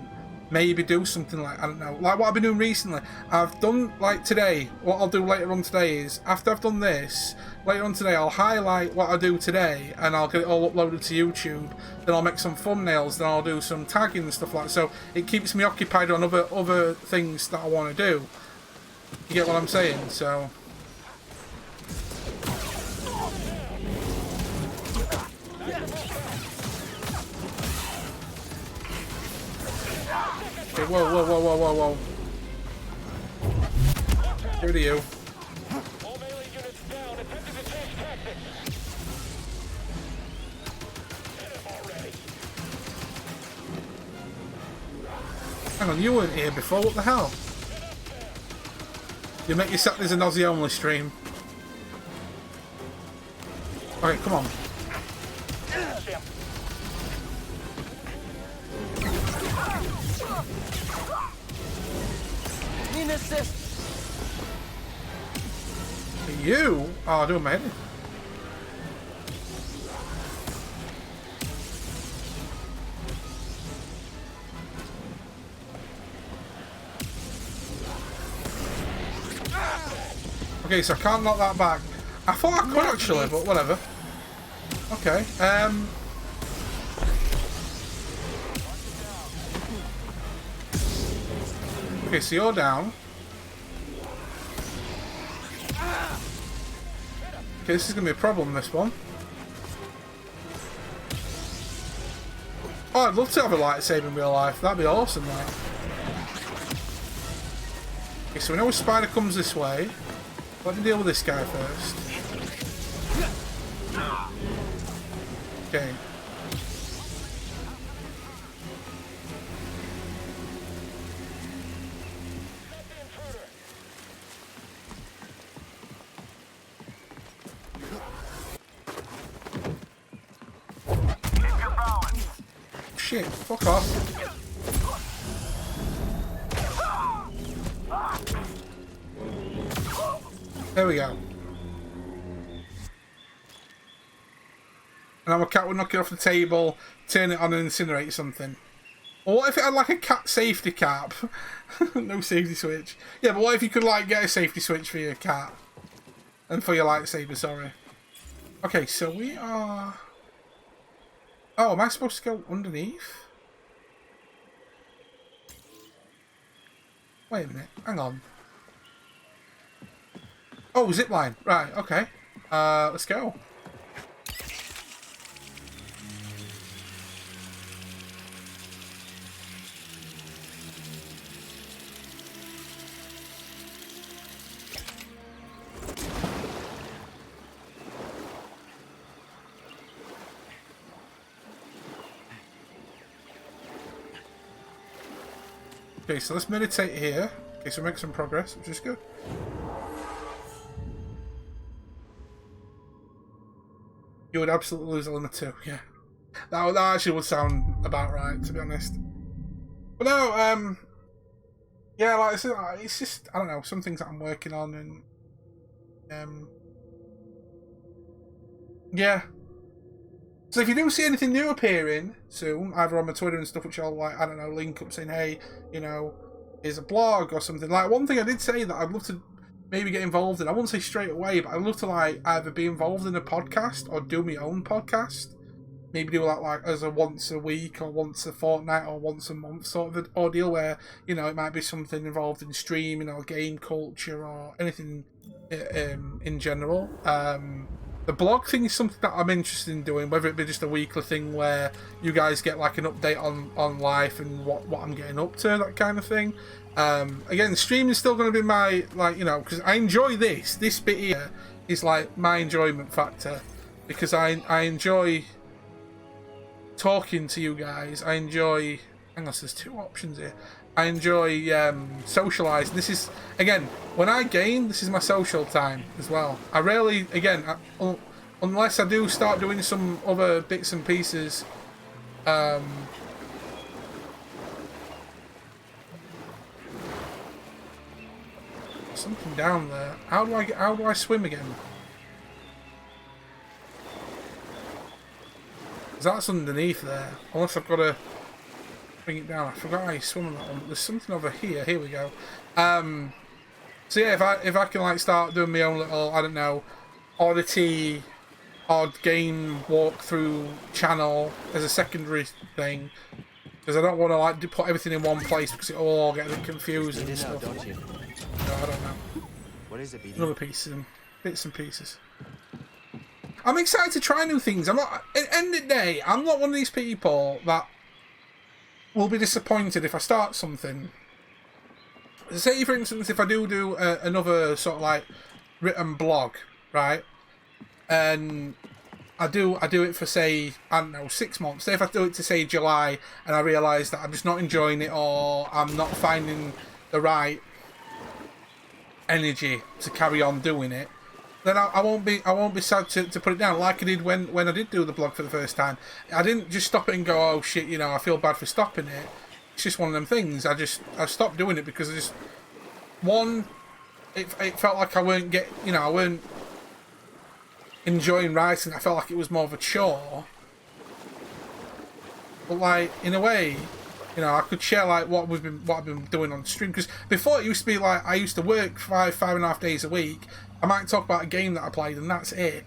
maybe do something like, I don't know, like what I've been doing recently. I've done, like today, what I'll do later on today is, after I've done this, later on today I'll highlight what I do today and I'll get it all uploaded to YouTube. Then I'll make some thumbnails, then I'll do some tagging and stuff like that. So it keeps me occupied on other things that I want to do. You get what I'm saying? So... Okay, whoa. Here to you. All melee units down. Attempting to change tactics. Hit him already. Hang on, you weren't here before, what the hell? You make your Saturdays an Aussie only stream. Okay, come on. Need an assist. You are doing my head. Okay, so I can't knock that back. I thought I could actually, but whatever. Okay, okay, so you're down. Okay, this is going to be a problem, this one. Oh, I'd love to have a lightsaber in real life. That'd be awesome, that. Okay, so we know a spider comes this way. Let me deal with this guy first. Okay. Shit, fuck off. There we go. And our cat would knock it off the table, turn it on and incinerate something. Or what if it had like a cat safety cap? No safety switch. Yeah, but what if you could like get a safety switch for your cat? And for your lightsaber, sorry. Okay, so we are... Oh, am I supposed to go underneath? Wait a minute, hang on. Oh, zipline. Right, okay. Let's go. Okay, so let's meditate here. Okay, so make some progress, which is good. You would absolutely lose a limit too, yeah. That actually would sound about right, to be honest. But no, yeah, like I said, it's just, I don't know, some things that I'm working on, and yeah. So if you do see anything new appearing soon, either on my Twitter and stuff, which I'll, like, I don't know, link up saying, hey, you know, here's a blog or something. Like, one thing I did say that I'd love to maybe get involved in, I wouldn't say straight away, but I'd love to, like, either be involved in a podcast or do my own podcast. Maybe do that, like, as a once a week or once a fortnight or once a month sort of an ordeal where, you know, it might be something involved in streaming or game culture or anything in general. The blog thing is something that I'm interested in doing, whether it be just a weekly thing where you guys get like an update on life and what I'm getting up to, that kind of thing. Again, streaming is still going to be my, like, you know, because I enjoy this bit here is like my enjoyment factor, because I enjoy talking to you guys. I enjoy, hang on, so there's two options here. I enjoy socialising. This is, again, when I game, this is my social time as well. I rarely, again, unless I do start doing some other bits and pieces, something down there. How do I swim again? That's underneath there. Unless I've got to bring it down. I forgot how you swim on that one. There's something over here. Here we go. So yeah, if I can like start doing my own little, I don't know, odd game walkthrough channel as a secondary thing, because I don't want to like put everything in one place because it'll all get a bit confusing and stuff. Don't you? No, I don't know. What is it, BD? Another piece of them, bits and pieces. I'm excited to try new things. I'm not. At the end of the day, I'm not one of these people that will be disappointed if I start something. Say, for instance, if I do another sort of like written blog, right? And I do it for, say, I don't know, 6 months. Say if I do it to, say, July, and I realise that I'm just not enjoying it, or I'm not finding the right energy to carry on doing it, then I won't be sad to put it down, like I did when I did do the blog for the first time. I didn't just stop it and go, oh shit, you know, I feel bad for stopping it. It's just one of them things. I stopped doing it because it felt like I weren't enjoying writing. I felt like it was more of a chore. But like, in a way, you know, I could share like what I've been doing on stream, because before it used to be like I used to work 5.5 days a week. I might talk about a game that I played and that's it.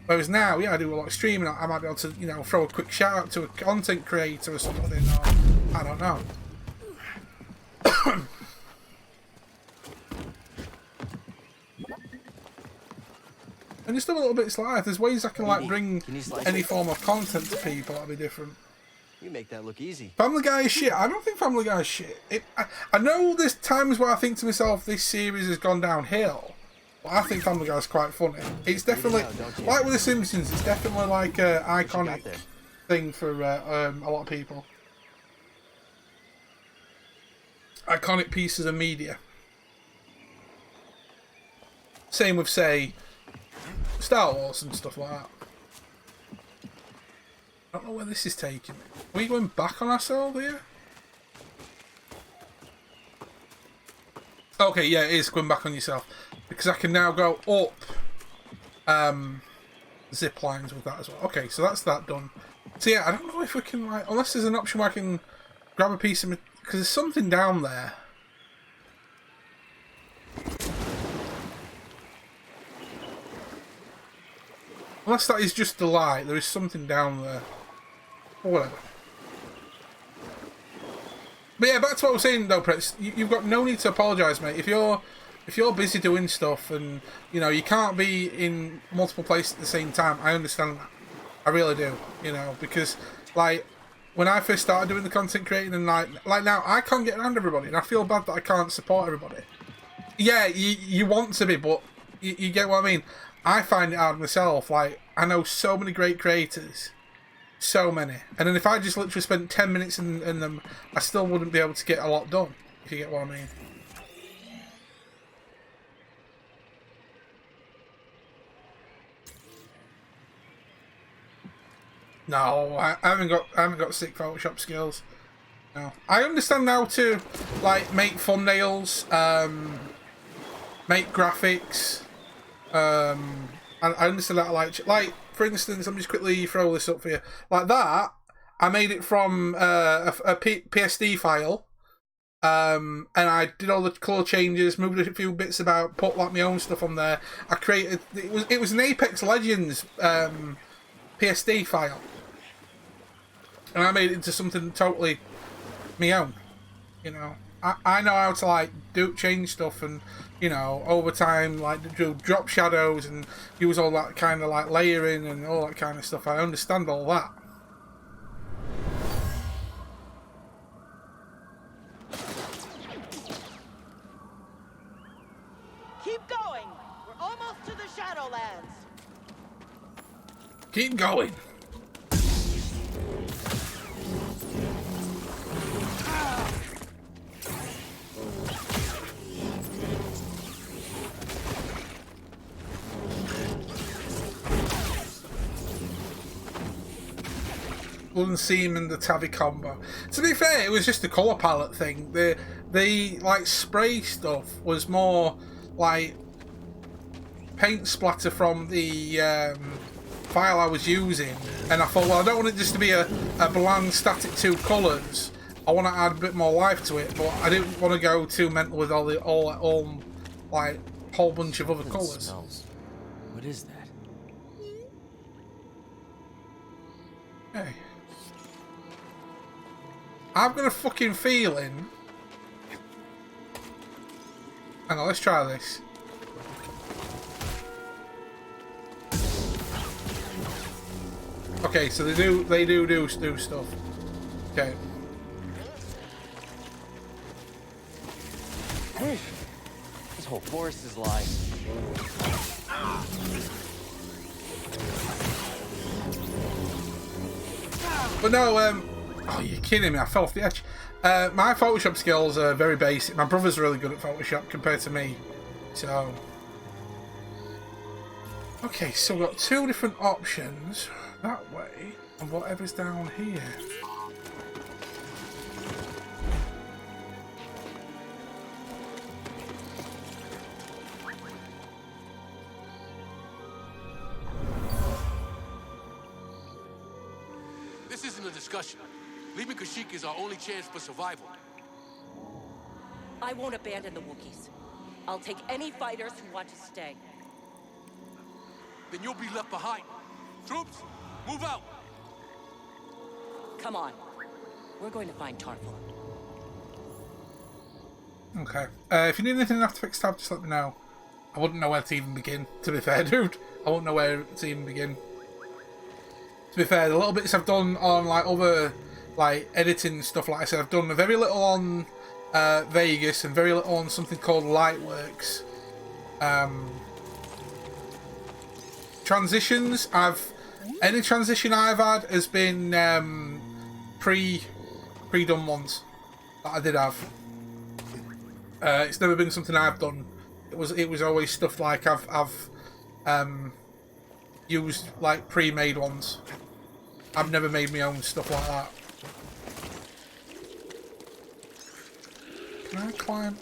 Whereas now, yeah, I do a lot of streaming. I might be able to, you know, throw a quick shout out to a content creator or something, or I don't know. And just a little bit like, if there's ways I can like bring any form of content to people, that'd be different. You make that look easy. Family Guy is shit. I don't think Family Guy is shit. I know there's times where I think to myself, this series has gone downhill. But I think Family Guy is quite funny. It's definitely, like with The Simpsons, it's definitely like an iconic thing for a lot of people. Iconic pieces of media. Same with, say, Star Wars and stuff like that. I don't know where this is taking me. Are we going back on ourselves here? Okay, yeah, it is going back on yourself. Because I can now go up zip lines with that as well. Okay, so that's that done. So yeah, I don't know if we can, like, unless there's an option where I can grab a piece of... Because there's something down there. Unless that is just the light, there is something down there. Or whatever. But yeah, back to what I was saying though, Pretz. You've got no need to apologise, mate. If you're busy doing stuff and, you know, you can't be in multiple places at the same time, I understand that. I really do, you know, because, like, when I first started doing the content creating and, like now, I can't get around everybody, and I feel bad that I can't support everybody. Yeah, you want to be, but you get what I mean? I find it hard myself. Like, I know so many great creators. So many. And then if I just literally spent 10 minutes in them, I still wouldn't be able to get a lot done, if you get what I mean. No, I haven't got sick Photoshop skills. No. I understand how to, like, make thumbnails, make graphics. I understand that, like, for instance, I'm just quickly throw this up for you. Like that, I made it from a PSD file, and I did all the colour changes, moved a few bits about, put like my own stuff on there. I created it was an Apex Legends PSD file, and I made it into something totally my own. You know, I know how to like change stuff and, you know, over time, like do drop shadows and use all that kind of like layering and all that kind of stuff. I understand all that. Keep going. We're almost to the Shadowlands. Keep going. Blood Seam and the Taavi combo. To be fair, it was just a colour palette thing. The like spray stuff was more like paint splatter from the file I was using, and I thought, well, I don't want it just to be a bland static 2 colours. I want to add a bit more life to it, but I didn't want to go too mental with all like whole bunch of other colours. What is that? Hey. I've got a fucking feeling. Hang on, let's try this. Okay, so they do stuff. Okay. This whole forest is lying. But no, oh, you're kidding me, I fell off the edge. My Photoshop skills are very basic. My brother's really good at Photoshop compared to me. So... Okay, so we've got 2 different options. That way, and whatever's down here. This isn't a discussion. Leaving Kashyyyk is our only chance for survival. I won't abandon the Wookiees. I'll take any fighters who want to stay. Then you'll be left behind. Troops, move out! Come on. We're going to find Tarful. Okay. If you need anything after fix tab, just let me know. I wouldn't know where to even begin, to be fair, dude. I wouldn't know where to even begin. To be fair, the little bits I've done on like other like editing stuff, like I said, I've done very little on Vegas and very little on something called Lightworks. Transitions, any transition I've had has been pre-done ones that I did have. It's never been something I've done. It was always stuff like I've used like pre-made ones. I've never made my own stuff like that. Can I climb?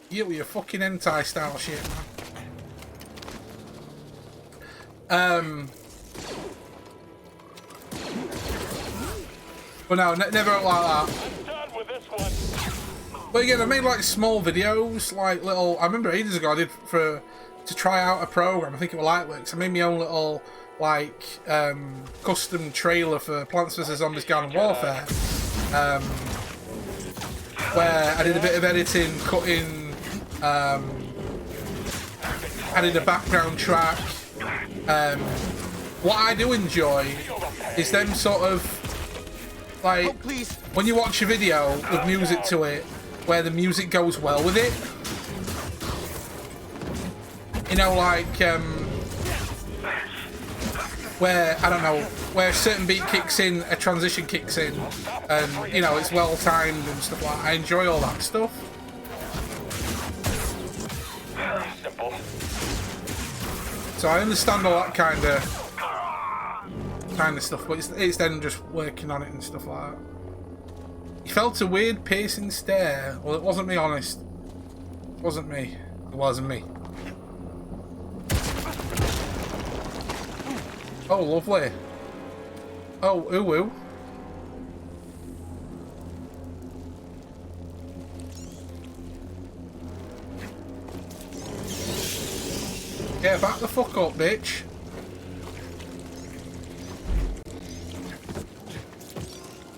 You with your fucking hentai style shit, man. But no, never like that. I'm done with this one. But again, I made like small videos, like little. I remember ages ago I did to try out a program. I think it was Lightworks. I made my own little like custom trailer for Plants vs Zombies Garden Warfare, where I did a bit of editing, cutting, added a background track. What I do enjoy is them sort of like when you watch a video with music to it, where the music goes well with it. You know, like where I don't know, where a certain beat kicks in, a transition kicks in, and you know it's well timed and stuff like that. I enjoy all that stuff. Very simple. So I understand all that kind of stuff, but it's then just working on it and stuff like that. He felt a weird piercing stare. Well, it wasn't me, honest. It wasn't me. It wasn't me. Oh, lovely. Oh, ooh, ooh. Get back the fuck up, bitch.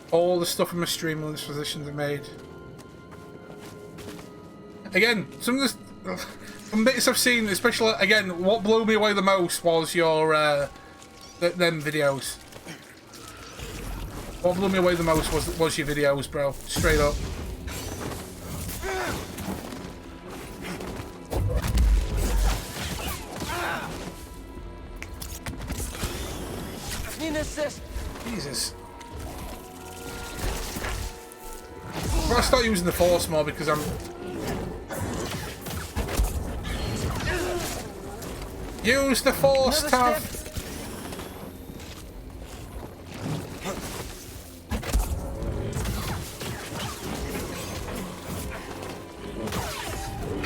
All the stuff in my Streamlabs positions are made. Again, some of the some bits I've seen, especially again, what blew me away the most was your them videos. What blew me away the most was your videos, bro. Straight up. Need an assist. Jesus. I'm gonna start using the Force more because I'm. Use the Force, Tav.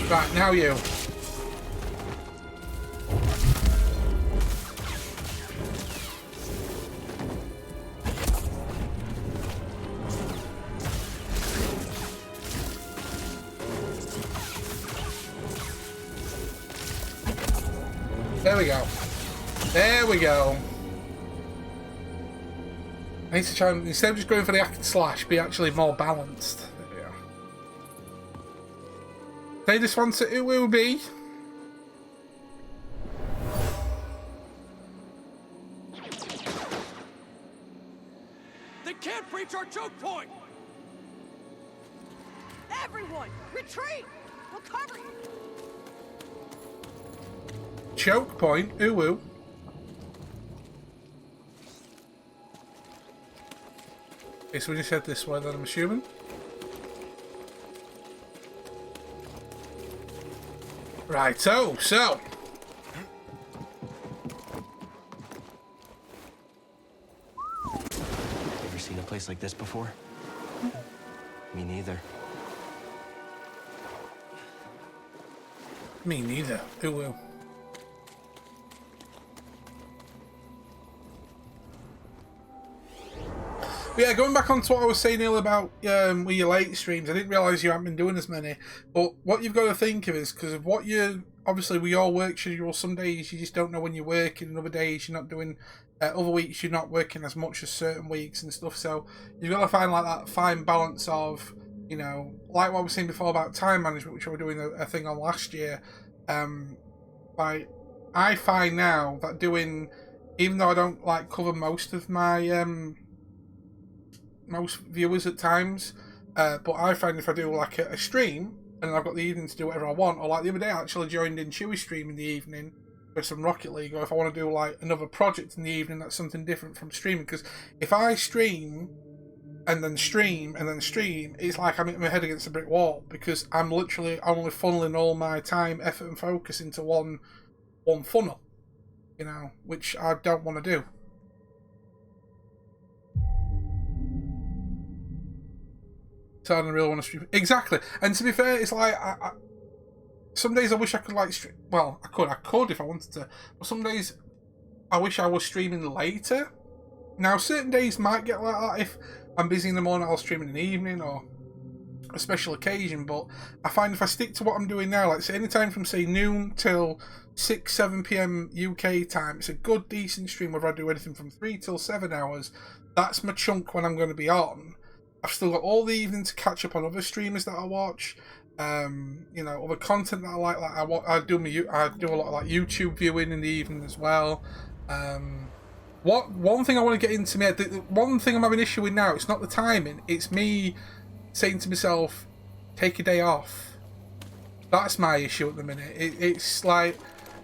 Right, now you. There we go. There we go. I need to try and, instead of just going for the hack and slash, be actually more balanced. There we go. They just want it will be. They can't breach our choke point! Everyone, retreat! We'll cover you! Choke point, ooh woo. Okay, so we just head this way then, I'm assuming. Righto, so. Ever seen a place like this before? Me neither. Me neither, ooh woo. But yeah, going back on to what I was saying earlier about with your late streams, I didn't realise you haven't been doing as many. But what you've got to think of is, because of what you... Obviously, we all work schedule. Some days you just don't know when you're working, and other days you're not doing... other weeks you're not working as much as certain weeks and stuff. So you've got to find like that fine balance of, you know, like what I was saying before about time management, which I was doing a thing on last year. Like, I find now that doing... Even though I don't like cover most of my... most viewers at times, but I find if I do like a stream and I've got the evening to do whatever I want, or like the other day I actually joined in Chewie's stream in the evening for some Rocket League, or if I want to do like another project in the evening that's something different from streaming, because if I stream and then stream and then stream, it's like I'm hitting my head against a brick wall, because I'm literally only funneling all my time, effort and focus into one funnel, you know, which I don't want to do. So I don't really want to stream. Exactly. And to be fair, it's like, some days I wish I could like stream. Well, I could if I wanted to. But some days I wish I was streaming later. Now, certain days might get like that if I'm busy in the morning, I'll stream in the evening or a special occasion. But I find if I stick to what I'm doing now, like say anytime from say noon till 6-7 p.m. UK time, it's a good decent stream. Whether I do anything from 3 till 7 hours, that's my chunk when I'm going to be on. I've still got all the evening to catch up on other streamers that I watch. You know, other content that I like I do a lot of like YouTube viewing in the evening as well. One thing I want to get into, the one thing I'm having an issue with now, it's not the timing, it's me saying to myself, take a day off. That's my issue at the minute. It's like,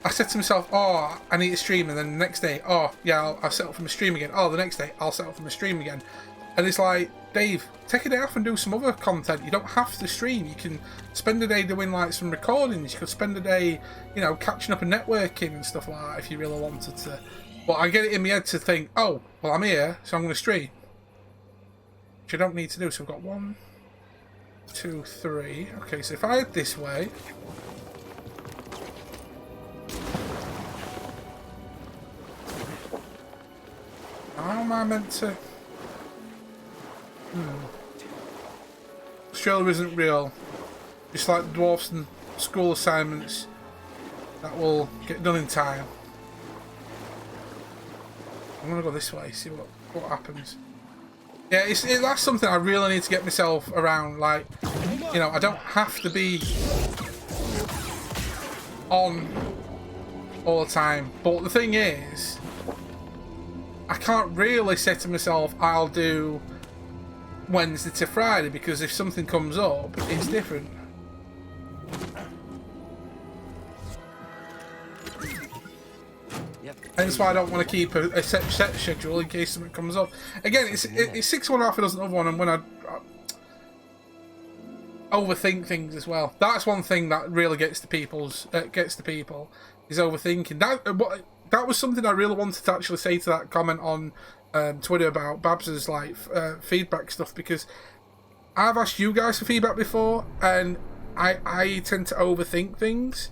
I said to myself, oh, I need to stream, and then the next day, oh, yeah, I'll set up from a stream again. Oh, the next day, I'll set up from a stream again. And it's like, Dave, take a day off and do some other content. You don't have to stream. You can spend a day doing like some recordings. You could spend a day, you know, catching up and networking and stuff like that if you really wanted to. But I get it in my head to think, oh, well, I'm here, so I'm going to stream. Which I don't need to do. So I've got 1, 2, 3. Okay, so if I head this way. How am I meant to... Australia isn't real. Just like the dwarfs and school assignments that will get done in time. I'm gonna go this way, see what happens. Yeah, that's something I really need to get myself around. Like, you know, I don't have to be on all the time. But the thing is, I can't really say to myself, I'll do Wednesday to Friday, because if something comes up, it's different. Hence why I don't want to keep a set schedule in case something comes up. Again, it's 6 one half a dozen other one, and when I overthink things as well. That's one thing that really gets to people is overthinking. That was something I really wanted to actually say to that comment on Twitter about Babs's like feedback stuff, because I've asked you guys for feedback before, and I tend to overthink things,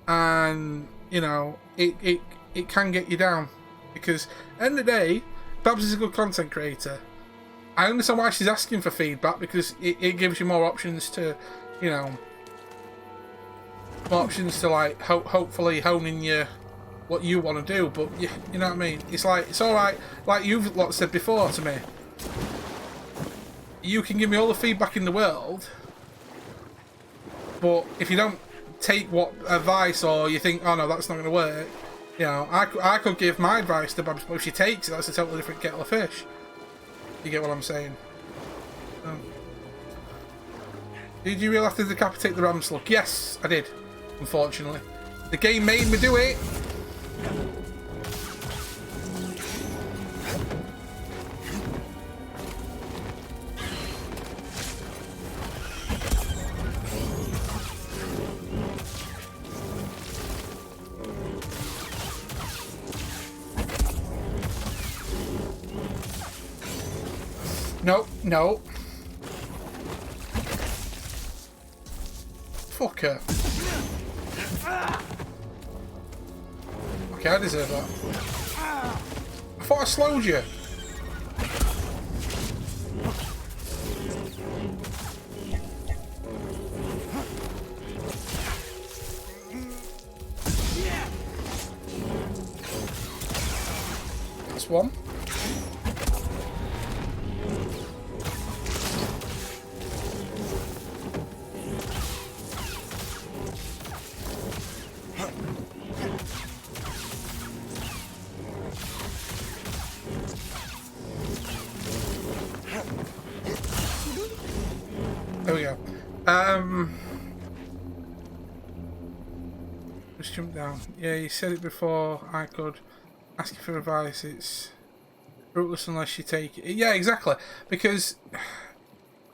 and you know it can get you down, because at the end of the day, Babs is a good content creator. I understand why she's asking for feedback, because it gives you more options to, you know, like hopefully hone in your what you want to do. But you know what I mean, it's like, it's alright, like you've said before to me, you can give me all the feedback in the world, but if you don't take what advice, or you think, oh no, that's not going to work, you know, I could give my advice to Babs, but if she takes it, that's a totally different kettle of fish. You get what I'm saying? Did you really have to decapitate the ram slug? Yes, I did, unfortunately. The game made me do it. No, no. Fuck her. Okay, I deserve that. I thought I slowed you. That's one. There we go. Just jump down. Yeah, you said it before. I could ask you for advice. It's fruitless unless you take it. Yeah, exactly. Because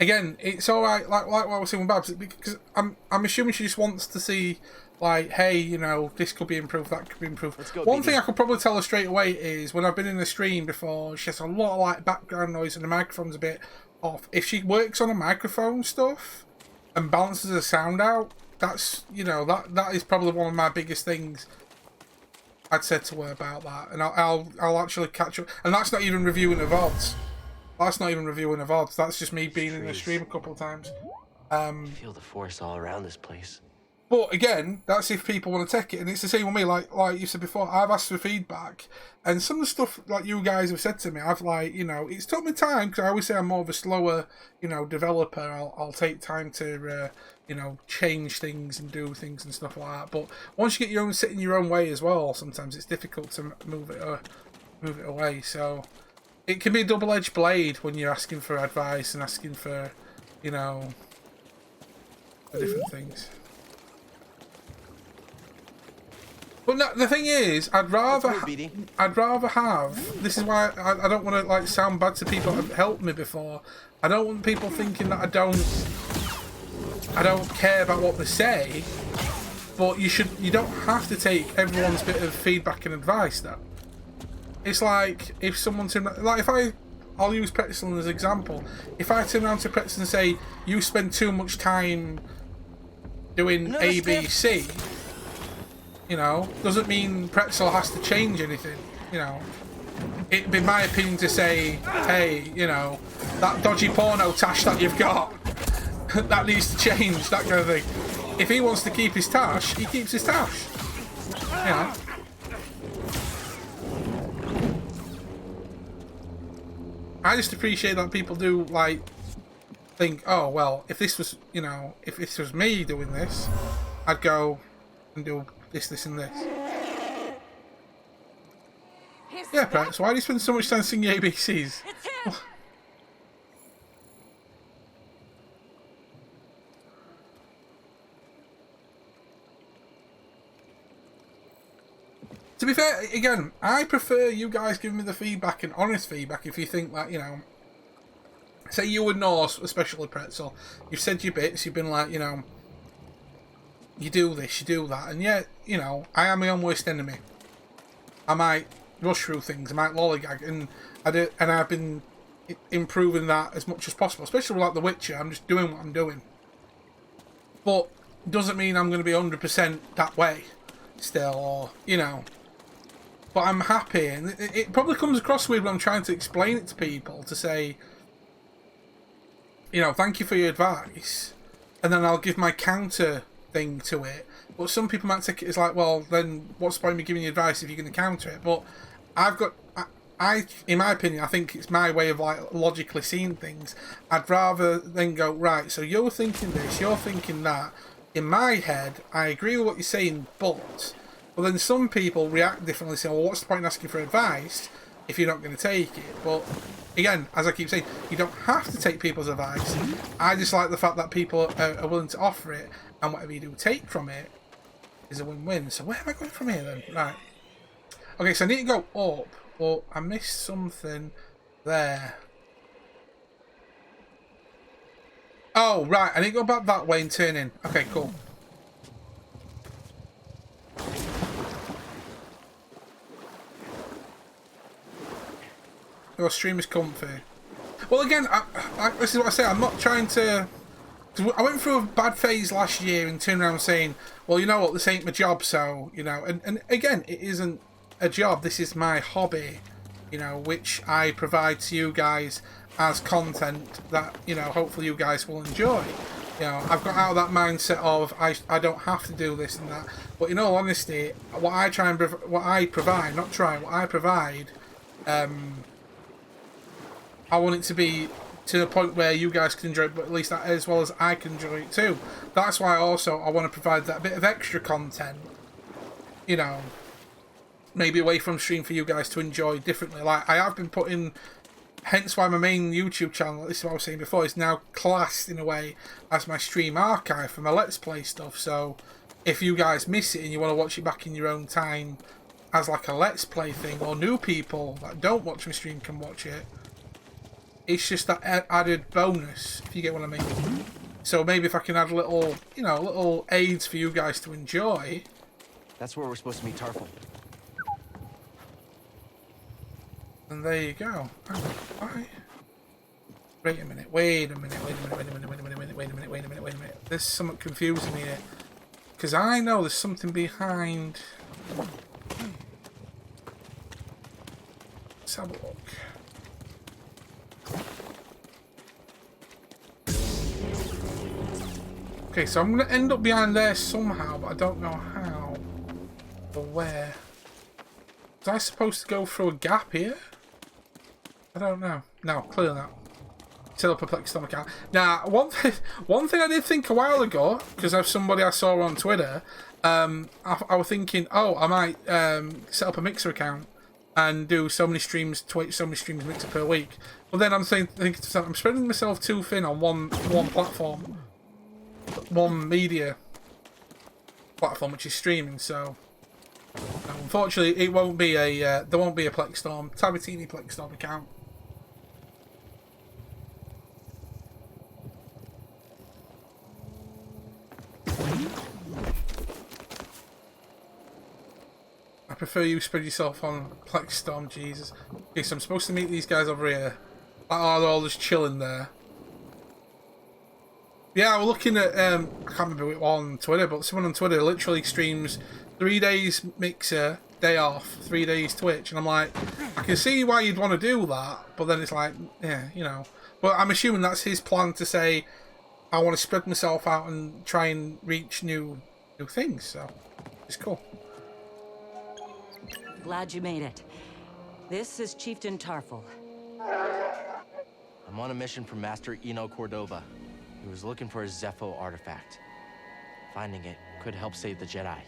again, it's all right. Like what I was saying with Babs, because I'm assuming she just wants to see, like, hey, you know, this could be improved, that could be improved. One thing I could probably tell her straight away is when I've been in a stream before, she has a lot of like background noise and the microphone's a bit off. If she works on a microphone stuff and balances the sound out, that's, you know, that is probably one of my biggest things I'd said to her about that. And I'll actually catch up, and that's not even reviewing the VODs. That's not even reviewing of odds. That's just me being in the stream a couple of times. Feel the force all around this place. But again, that's if people want to take it, and it's the same with me. Like you said before, I've asked for feedback, and some of the stuff like you guys have said to me, I've like, you know, it's took me time because I always say I'm more of a slower, you know, developer. I'll take time to, you know, change things and do things and stuff like that. But once you get your own set in your own way as well, sometimes it's difficult to move it away. So it can be a double-edged blade when you're asking for advice and asking for, you know, for different things. But no, the thing is, I'd rather have. This is why I don't want to like sound bad to people that have helped me before. I don't want people thinking that I don't care about what they say. But you don't have to take everyone's bit of feedback and advice. Though it's like if someone I'll use Pretzel as an example. If I turn around to Pretzel and say you spend too much time doing A, B, C. You know, doesn't mean Pretzel has to change anything, you know. It'd be my opinion to say, hey, you know, that dodgy porno tash that you've got, that needs to change, that kind of thing. If he wants to keep his tash, he keeps his tash. You know. I just appreciate that people do, like, think, oh, well, if this was, you know, if this was me doing this, I'd go and do this, and this. Yeah, Pratt, why do you spend so much time singing ABCs? To be fair, again, I prefer you guys giving me the feedback and honest feedback if you think that, you know, say you and Norse, especially Pretzel, you've said your bits, you've been like, you know, you do this, you do that, and yet, you know, I am my own worst enemy. I might rush through things, I might lollygag, and I've been improving that as much as possible, especially like The Witcher. I'm just doing what I'm doing. But doesn't mean I'm going to be 100% that way still, or, you know. But I'm happy, and it probably comes across weird when I'm trying to explain it to people, to say, you know, thank you for your advice, and then I'll give my counter thing to it. But some people might take it as like, well, then what's the point of me giving you advice if you're going to counter it? But I've got, in my opinion, I think it's my way of like logically seeing things. I'd rather then go, right, so you're thinking this, you're thinking that. In my head, I agree with what you're saying, but then some people react differently, saying, well, what's the point in asking for advice if you're not going to take it? But again, as I keep saying, you don't have to take people's advice. I just like the fact that people are willing to offer it, and whatever you do take from it is a win-win. So where am I going from here then? Right. Okay, so I need to go up, but I missed something there. Oh, right, I need to go back that way and turn in. Okay, cool. Your stream is comfy. Well, again, this is what I say. I'm not trying to... I went through a bad phase last year and turned around saying, well, you know what, this ain't my job, so, you know... And again, it isn't a job. This is my hobby, you know, which I provide to you guys as content that, you know, hopefully you guys will enjoy. You know, I've got out of that mindset of I don't have to do this and that. But in all honesty, what I provide, I want it to be to the point where you guys can enjoy it, but at least that as well as I can enjoy it too. That's why also I want to provide that bit of extra content, you know, maybe away from stream for you guys to enjoy differently. Like I have been putting, hence why my main YouTube channel, this is what I was saying before, is now classed in a way as my stream archive for my Let's Play stuff. So if you guys miss it and you want to watch it back in your own time as like a Let's Play thing, or new people that don't watch my stream can watch it, it's just that added bonus, if you get what I mean. So maybe if I can add little, you know, little aids for you guys to enjoy. That's where we're supposed to meet Tarful. And there you go. Right. Wait a minute, wait a minute. There's something confusing here. Because I know there's something behind. Let's have a look. Okay, so I'm gonna end up behind there somehow, but I don't know how or where. Was I supposed to go through a gap here? I don't know. No, clearly not. Still a perplexed stomach out. Now, one thing I did think a while ago, because of somebody I saw on Twitter, I was thinking, oh, I might set up a Mixer account and do so many streams Twitch, so many streams Mixer per week. But then I'm thinking I'm spreading myself too thin on one platform, one media platform, which is streaming. So unfortunately, it won't be a there won't be a Plexstorm Taavi Plexstorm account. I prefer you spread yourself on Plexstorm, Jesus. Okay, so I'm supposed to meet these guys over here. Oh, they're all just chilling there. Yeah, we're looking at, I can't remember it on Twitter, but someone on Twitter literally streams 3 days Mixer, day off, 3 days Twitch. And I'm like, I can see why you'd want to do that, but then it's like, yeah, you know. But I'm assuming that's his plan to say, I want to spread myself out and try and reach new things, so it's cool. Glad you made it. This is Chieftain Tarful. I'm on a mission from Master Eno Cordova. He was looking for a Zepho artifact. Finding it could help save the Jedi.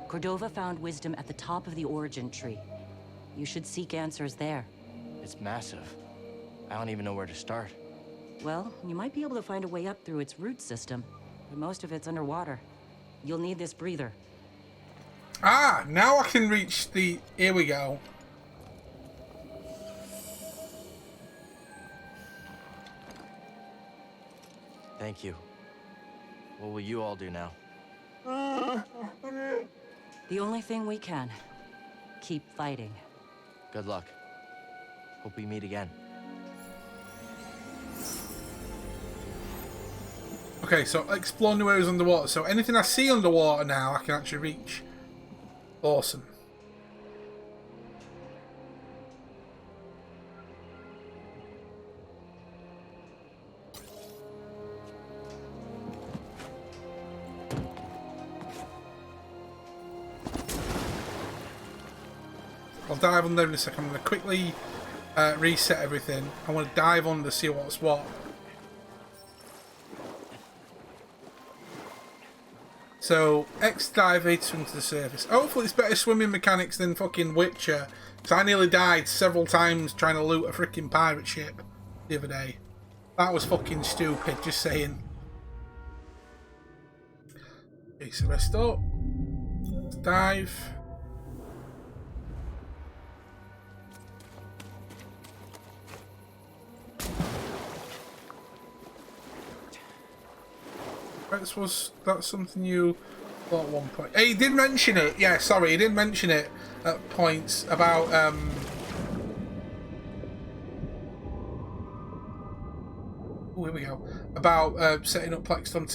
Cordova found wisdom at the top of the origin tree. You should seek answers there. It's massive. I don't even know where to start. Well, you might be able to find a way up through its root system, but most of it's underwater. You'll need this breather. Ah, now I can reach the... Here we go. Thank you. What will you all do now? The only thing we can. Keep fighting. Good luck. Hope we meet again. Okay, so explore new areas underwater. So anything I see underwater now, I can actually reach. Awesome. I'll dive under in a second. I'm going to quickly reset everything. I want to dive under to see what's what. So, X dive Vader into the surface. Hopefully it's better swimming mechanics than fucking Witcher. Because I nearly died several times trying to loot a freaking pirate ship the other day. That was fucking stupid, just saying. Okay, so rest up. Dive. That's something you thought at one point. He did mention it. Yeah, sorry, he did mention it at points about oh, here we go. About setting up Plexstorm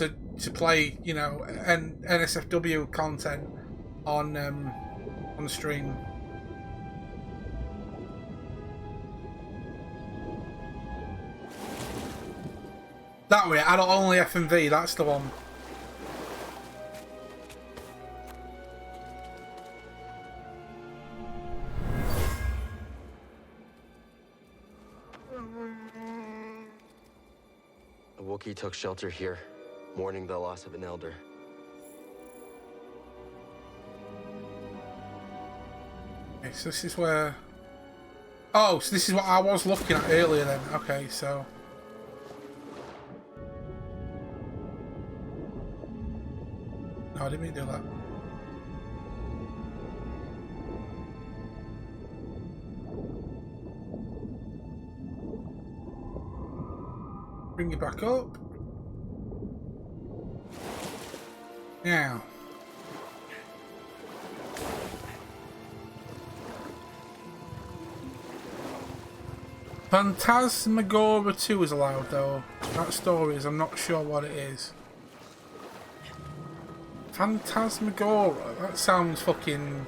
to play, you know, NSFW content on the stream. That way, adult only FMV, that's the one. A Wookiee took shelter here, mourning the loss of an elder. Okay, so this is where... Oh, so this is what I was looking at earlier then. Okay, so... No, I didn't mean to do that. Bring it back up. Now. Phantasmagoria 2 is allowed though. That story is, I'm not sure what it is. Phantasmagoria? That sounds fucking...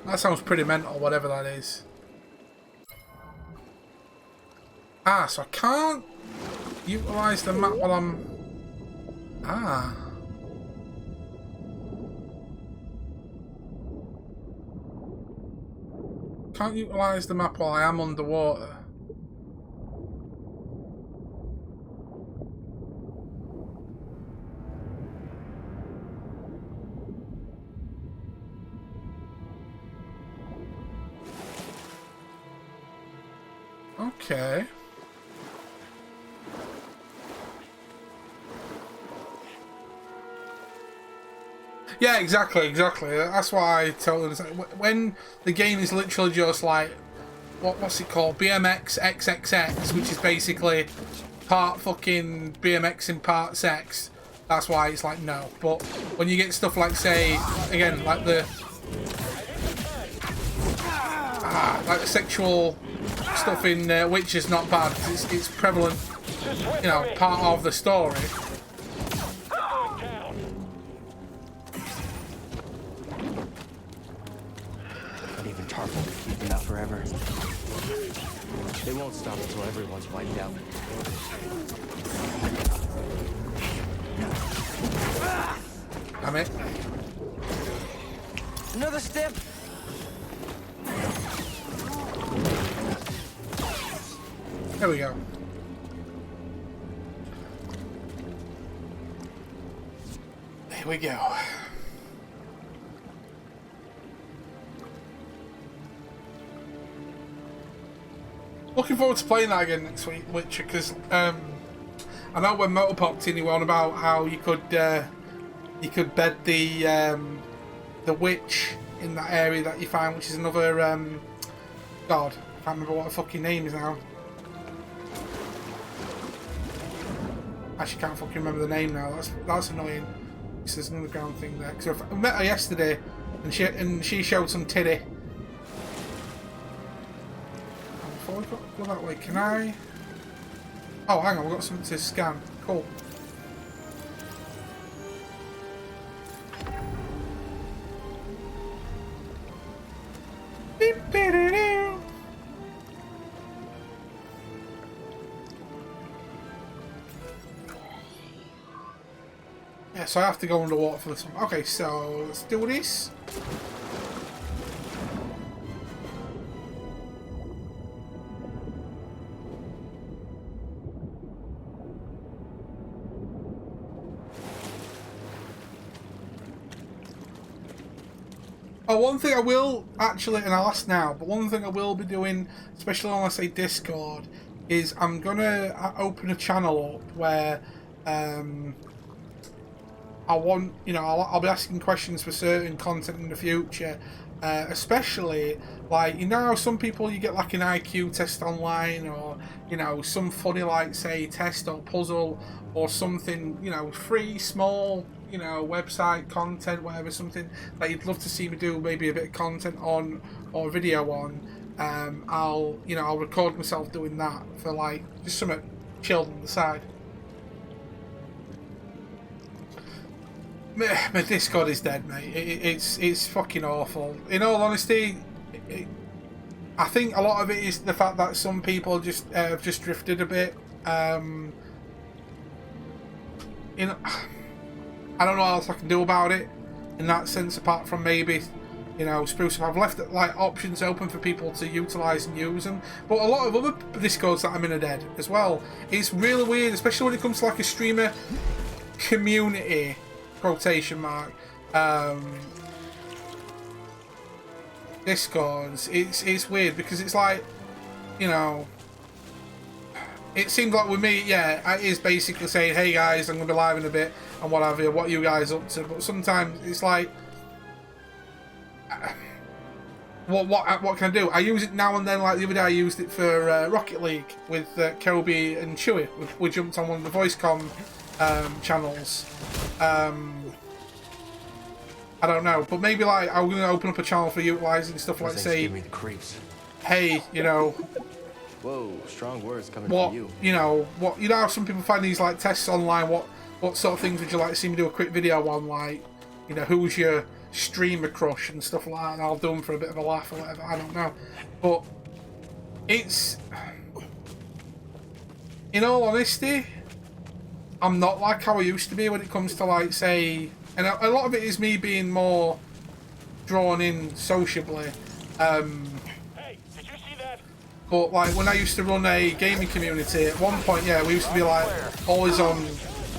That sounds pretty mental, whatever that is. Ah, so I can't... Utilize the map while I'm... Ah. Can't utilize the map while I am underwater. Okay. Yeah, exactly. That's why I told them. When the game is literally just like, what's it called? BMX XXX, which is basically part fucking BMX and part sex. That's why it's like, no. But when you get stuff like, say, again, like the sexual stuff in which is not bad. It's prevalent, you know, part of the story. But even Tarful could keep them out forever. They won't stop until everyone's wiped out. Damn it. Another step. There we go. There we go. Looking forward to playing that again next week, Witcher, because I know when Motor popped in, you were on about how you could bed the witch in that area that you found, which is another God, I can't remember what her fucking name is now. Actually, can't fucking remember the name now. That's annoying. There's an underground thing there. Because I met her yesterday, and she showed some titty. Before we go that way, can I? Oh, hang on, we've got something to scan. Cool. Beep, beep, beep, beep. Yeah, so I have to go underwater for this one. Okay, so let's do this. Oh, one thing I will actually, and I'll ask now, but one thing I will be doing, especially on, I say, Discord, is I'm gonna open a channel up where I want, you know, I'll be asking questions for certain content in the future, especially, like, you know how some people, you get like an IQ test online, or, you know, some funny, like, say, test or puzzle, or something, you know, free, small, you know, website content, whatever, something that you'd love to see me do, maybe a bit of content on, or video on, I'll record myself doing that for, like, just something chilled on the side. My Discord is dead, mate. It's fucking awful. In all honesty, I think a lot of it is the fact that some people just have just drifted a bit. You know, I don't know what else I can do about it in that sense, apart from maybe, you know, spruce up. I've left like options open for people to utilise and use them, but a lot of other Discords that I'm in are dead as well. It's really weird, especially when it comes to like a streamer community. Quotation mark Discords. It's weird because it's like, you know, it seems like with me, yeah, it is basically saying, hey guys, I'm gonna be live in a bit and what have you, what are you guys up to? But sometimes it's like, what can I do? I use it now and then. Like the other day, I used it for Rocket League with Kobe and Chewie. We jumped on one of the voice com channels. I don't know, but maybe like I'm gonna open up a channel for utilising stuff like, say, give me the creeps. Hey, you know, whoa, strong words coming from you. You know what? You know how some people find these like tests online. What sort of things would you like to see me do a quick video on? Like, you know, who's your streamer crush and stuff like that, and I'll do them for a bit of a laugh or whatever. I don't know, but it's in all honesty, I'm not like how I used to be when it comes to, like, say, and a lot of it is me being more drawn in sociably. Hey, did you see that? But like when I used to run a gaming community, at one point, yeah, we used to be like always on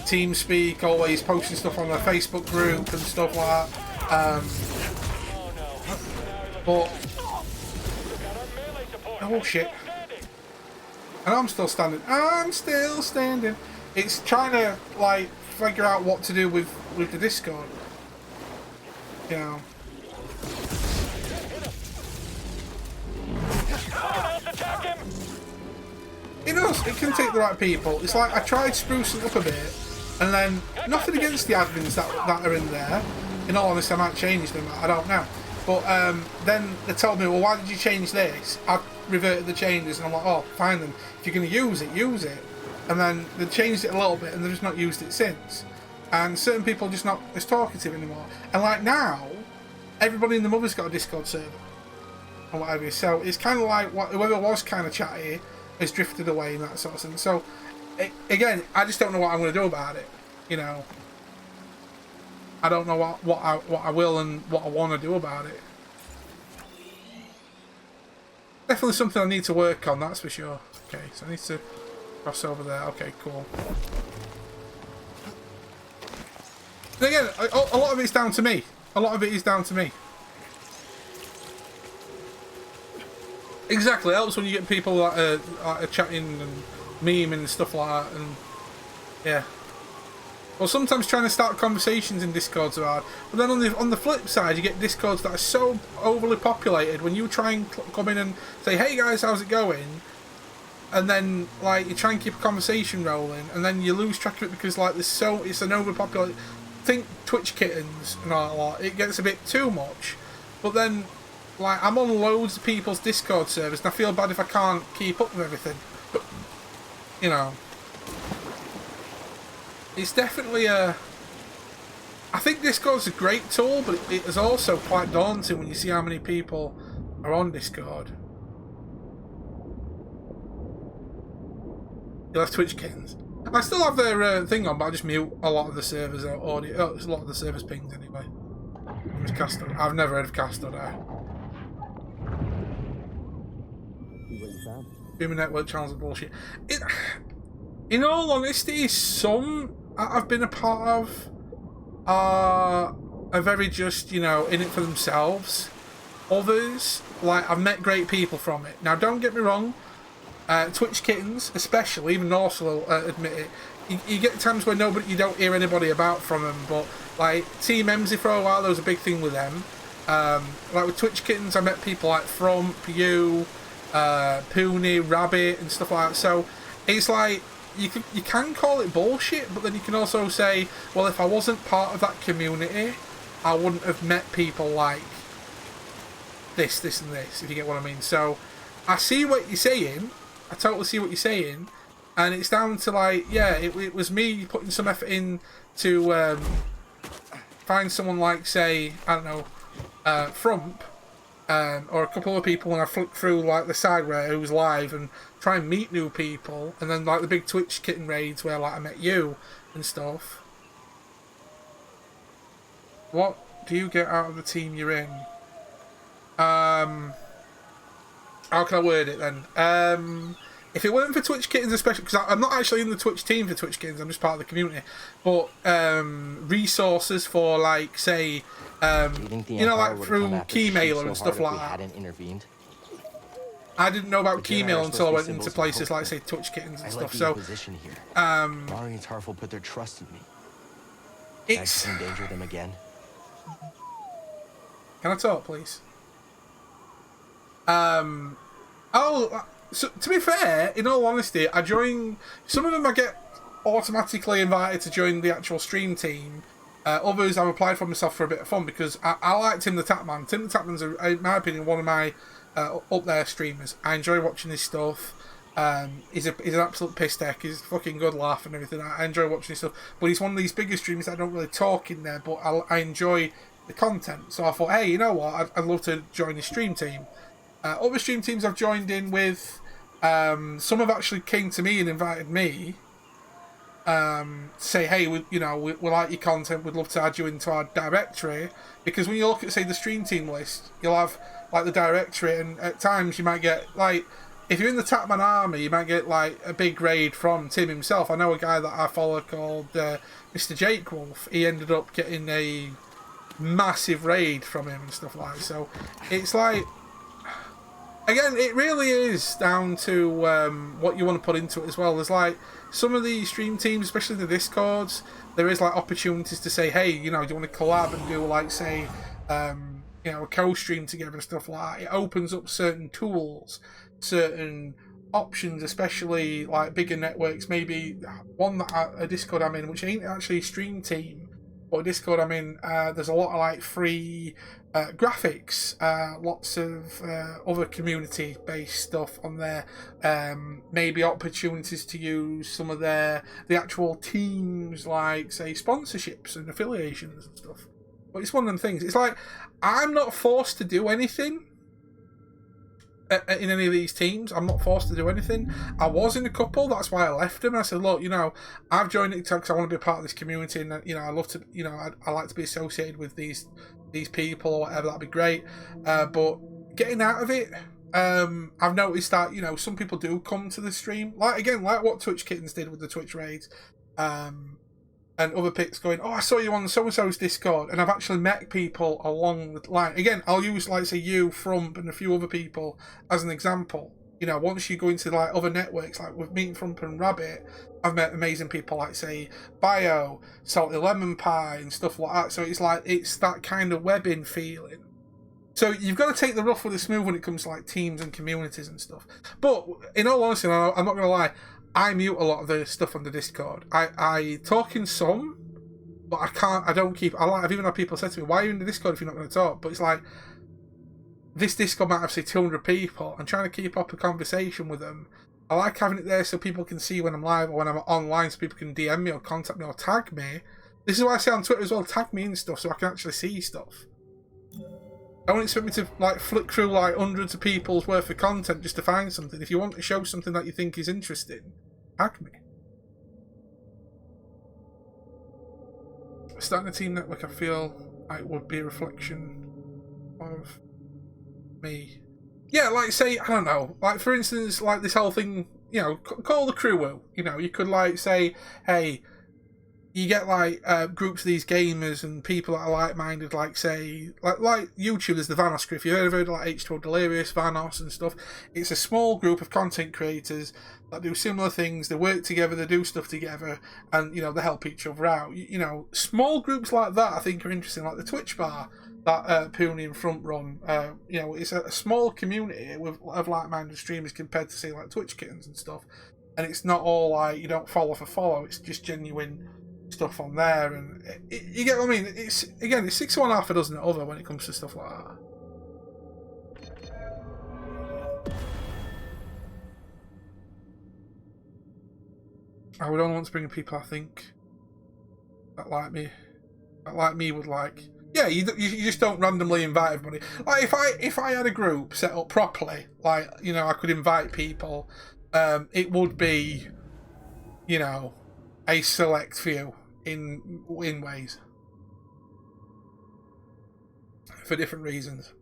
TeamSpeak, always posting stuff on the Facebook group and stuff like that. But oh shit! And I'm still standing. I'm still standing. It's trying to like figure out what to do with the Discord. You know. It does. It can take the right people. It's like I tried sprucing up a bit, and then nothing against the admins that are in there. In all honesty, I might change them. I don't know. But then they told me, well, why did you change this? I reverted the changes, and I'm like, oh, fine then. If you're going to use it, use it. And then they changed it a little bit, and they've just not used it since. And certain people are just not as talkative anymore. And like now, everybody in the mother's got a Discord server. Or whatever. So it's kind of like whoever was kind of chatty has drifted away and that sort of thing. So again, I just don't know what I'm going to do about it. You know, I don't know what I will and what I want to do about it. Definitely something I need to work on, that's for sure. Okay, so I need to cross over there. Okay, cool. And again, a lot of it's down to me. A lot of it is down to me. Exactly, it helps when you get people that are chatting and memeing and stuff like that, and yeah. Well, sometimes trying to start conversations in Discords are hard, but then on the flip side, you get Discords that are so overly populated. When you try and come in and say, "Hey guys, how's it going?" and then like you try and keep a conversation rolling, and then you lose track of it because like it's an overpopulated. Think Twitch kittens and all that. It gets a bit too much, but then. Like, I'm on loads of people's Discord servers, and I feel bad if I can't keep up with everything. You know. It's definitely a... I think Discord's a great tool, but it is also quite daunting when you see how many people are on Discord. You left Twitch kittens. I still have their thing on, but I just mute a lot of the servers audio. Oh, a lot of the servers pings anyway. I've never heard of Castor now. Booming network channels are bullshit. In all honesty, some I've been a part of are very just, you know, in it for themselves. Others, like, I've met great people from it. Now, don't get me wrong, Twitch kittens, especially, even Norse will admit it, you get times where you don't hear anybody about from them, but, like, Team Emsy for a while, there was a big thing with them. Like, with Twitch kittens, I met people like Frump, you, Pooney, Rabbit, and stuff like that. So it's like you can call it bullshit, but then you can also say, well, if I wasn't part of that community, I wouldn't have met people like this, and this, if you get what I mean. So I see what you're saying. I totally see what you're saying, and it's down to like, yeah, it was me putting some effort in to find someone like, say, I don't know, Frump. Or a couple of people when I flick through like the side where it was live and try and meet new people, and then like the big Twitch kitten raids where like I met you and stuff. What do you get out of the team you're in? How can I word it then? If it weren't for Twitch kittens, especially because I'm not actually in the Twitch team for Twitch kittens, I'm just part of the community. But resources for like, say, you know, like through Keymailer and stuff like that. Hadn't intervened? I didn't know about Keymailer until I went into places like, say, Twitch kittens and stuff. So, Mari and Tarful put their trust in me. It's I endanger them again. Can I talk, please? So, to be fair, in all honesty, I join... Some of them I get automatically invited to join the actual stream team. Others I've applied for myself for a bit of fun because I like Tim the Tapman. Tim the Tapman's, in my opinion, one of my up there streamers. I enjoy watching his stuff. He's an absolute piss tech. He's a fucking good laugh and everything. I enjoy watching his stuff. But he's one of these bigger streamers that I don't really talk in there, but I enjoy the content. So I thought, hey, you know what? I'd love to join his stream team. Other stream teams I've joined in with... Some have actually came to me and invited me. Say, hey, we like your content, we'd love to add you into our directory, because when you look at, say, the stream team list, you'll have like the directory, and at times you might get like, if you're in the Tatman army, you might get like a big raid from Tim himself. I know a guy that I follow called Mr. Jake Wolf. He ended up getting a massive raid from him and stuff like that. So it's like, again, it really is down to what you want to put into it as well. There's like some of the stream teams, especially the Discords, there is like opportunities to say, hey, do you want to collab and do like, say, a co-stream together and stuff like that. It opens up certain tools, certain options, especially like bigger networks. Maybe one that a Discord I'm in, which ain't actually a stream team, but a Discord I'm in, there's a lot of like free graphics, lots of other community-based stuff on there. Maybe opportunities to use some of the actual teams, like say sponsorships and affiliations and stuff. But it's one of them things. It's like I'm not forced to do anything in any of these teams. I'm not forced to do anything. I was in a couple, that's why I left them. I said, look, I've joined it because I want to be a part of this community, and I love to, I like to be associated with these people or whatever. That'd be great. But getting out of it, I've noticed that some people do come to the stream, like what Twitch Kittens did with the Twitch raids, and other picks going, oh, I saw you on so-and-so's Discord, and I've actually met people along the line. Again, I'll use, like, say, you, Frump, and a few other people as an example. Once you go into, like, other networks, like with me, Frump, and Rabbit, I've met amazing people like, say, Bio, Salty Lemon Pie, and stuff like that. So it's like, it's that kind of webbing feeling. So you've got to take the rough with the smooth when it comes to, like, teams and communities and stuff. But, in all honesty, I'm not going to lie, I mute a lot of the stuff on the Discord. I talk in some, but I've even had people say to me, why are you in the Discord if you're not going to talk? But it's like, this Discord might have, say, 200 people. I'm trying to keep up a conversation with them. I like having it there so people can see when I'm live or when I'm online, so people can DM me or contact me or tag me. This is why I say on Twitter as well, tag me and stuff so I can actually see stuff. Don't expect me to like flick through like hundreds of people's worth of content just to find something. If you want to show something that you think is interesting, tag me. Starting a team network, I feel like would be a reflection of me. Yeah, like say, I don't know, like for instance, like this whole thing, call the crew. You could like say, hey, you get like groups of these gamers and people that are like-minded, like say, like YouTube, there's the Vanos crew. If you've ever heard of like H2O Delirious, Vanos and stuff, it's a small group of content creators that do similar things. They work together, they do stuff together, and they help each other out. Small groups like that I think are interesting, like the Twitch bar that Pooney and Front run. It's a small community of like-minded streamers compared to say like Twitch Kittens and stuff, and it's not all like you don't follow for follow. It's just genuine stuff on there, and you get what I mean. It's 6 of one, half a dozen of other when it comes to stuff like that. I would only want to bring in people I think that like me would like. Yeah, you just don't randomly invite everybody. Like if I had a group set up properly, like I could invite people. It would be, a select few in ways for different reasons.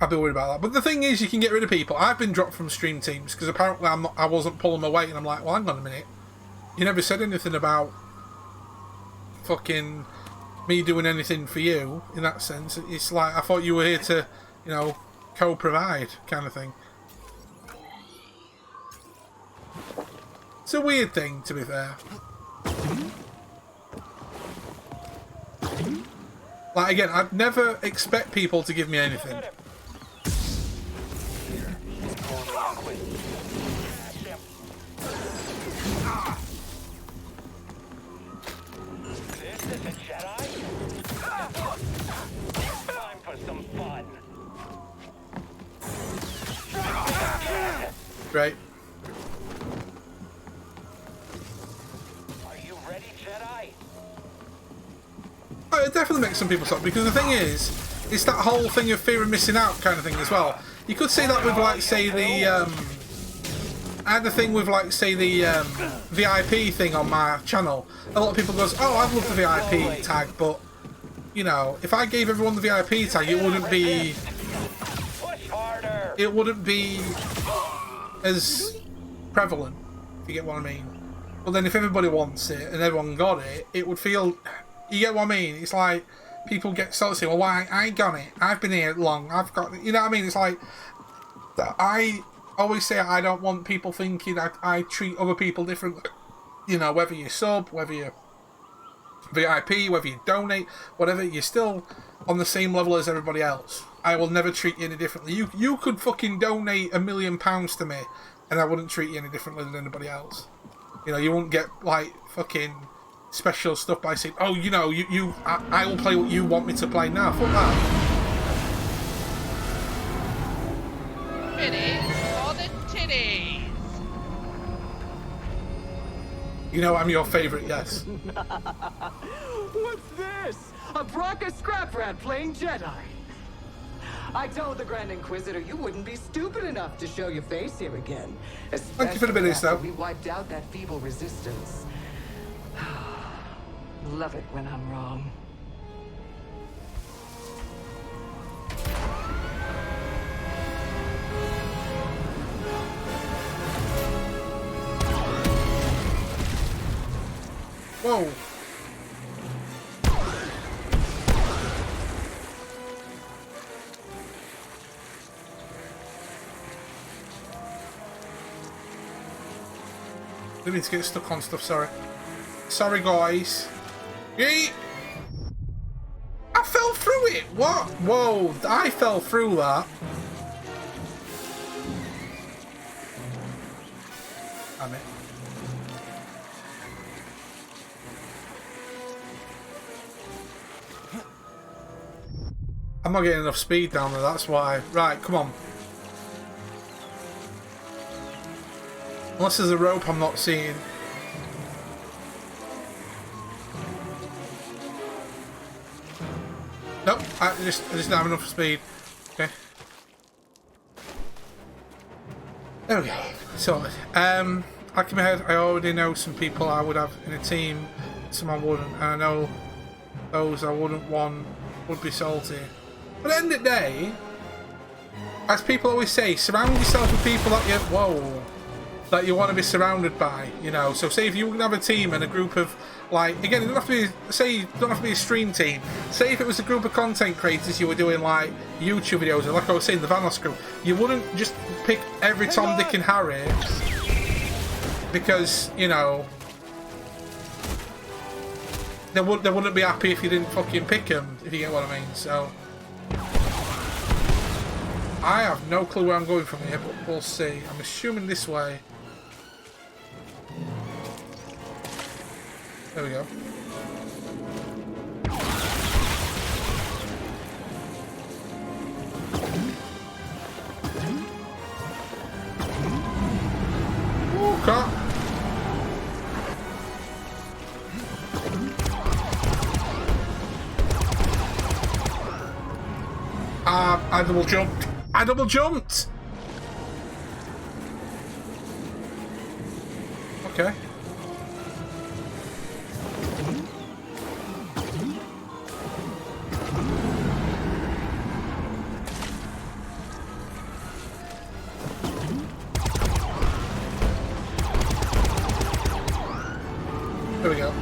I'd be worried about that. But the thing is, you can get rid of people. I've been dropped from stream teams because apparently I wasn't pulling my weight, and I'm like, well, hang on a minute. You never said anything about fucking me doing anything for you in that sense. It's like I thought you were here to, co-provide kind of thing. It's a weird thing, to be fair. Like again, I'd never expect people to give me anything. This is a Jedi? Time for some fun. Right. Are you ready, Jedi? Oh, it definitely makes some people stop, because the thing is, it's that whole thing of fear of missing out kind of thing as well. You could say that with, like, say, the, I had the thing with, like, say, the VIP thing on my channel. A lot of people goes, oh, I love the VIP tag, but, you know, if I gave everyone the VIP tag, it wouldn't be as prevalent, if you get what I mean. But then if everybody wants it and everyone got it, it would feel, you get what I mean? It's like, people get sort of saying, well, why I ain't got it? I've been here long, I've got it. You know what I mean? It's like, I always say I don't want people thinking I treat other people differently. You know, whether you sub, whether you VIP, whether you donate, whatever, you're still on the same level as everybody else. I will never treat you any differently. You could fucking donate £1 million to me and I wouldn't treat you any differently than anybody else. You know, you won't get, like, fucking special stuff by saying, oh, you know, I will play what you want me to play. Now, fuck that. Titties for the titties. You know I'm your favourite, yes. What's this? A Bracca scrap rat playing Jedi. I told the Grand Inquisitor you wouldn't be stupid enough to show your face here again. Thank you for the minutes, though. We wiped out that feeble resistance. Love it when I'm wrong. Whoa. We need to get stuck on stuff, sorry. Sorry, guys. Yeet! I fell through it! What? Whoa, I fell through that. Damn it. I'm not getting enough speed down there, that's why. Right, come on. Unless there's a rope I'm not seeing. Nope, I just don't have enough speed. Okay. There we go. Sorted. Like in my head, I already know some people I would have in a team, some I wouldn't, and I know those I wouldn't want would be salty. But at the end of the day, as people always say, surround yourself with people that that you want to be surrounded by, you know. So say if you can have a team and a group of, like, again, it don't have to be, say, it don't have to be a stream team. Say if it was a group of content creators you were doing, like, YouTube videos, like I was saying, the Vanos group, you wouldn't just pick every Tom, Dick and Harry, because, you know, they wouldn't be happy if you didn't fucking pick them, if you get what I mean. So I have no clue where I'm going from here, but we'll see. I'm assuming this way. There we go. Ooh, car. I double jumped. I double jumped! Okay. There we go.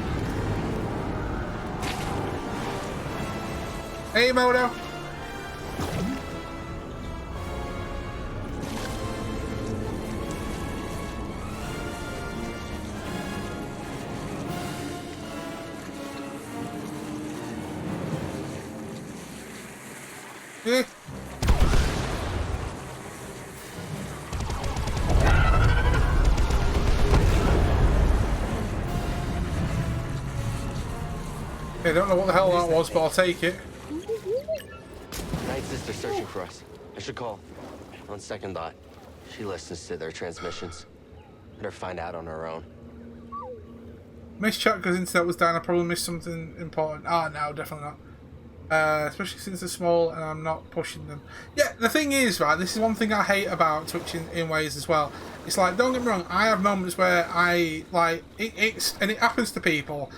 Hey, Moto! Eh. I don't know what the hell that was, but I'll take it. Night Sister searching for us. I should call. On second thought, she listens to their transmissions. Better find out on her own. Missed chat because internet was down. I probably missed something important. Ah, no, definitely not. Especially since they're small and I'm not pushing them. Yeah, the thing is, right, this is one thing I hate about Twitch in ways as well. It's like, don't get me wrong, I have moments where I, like, and it happens to people,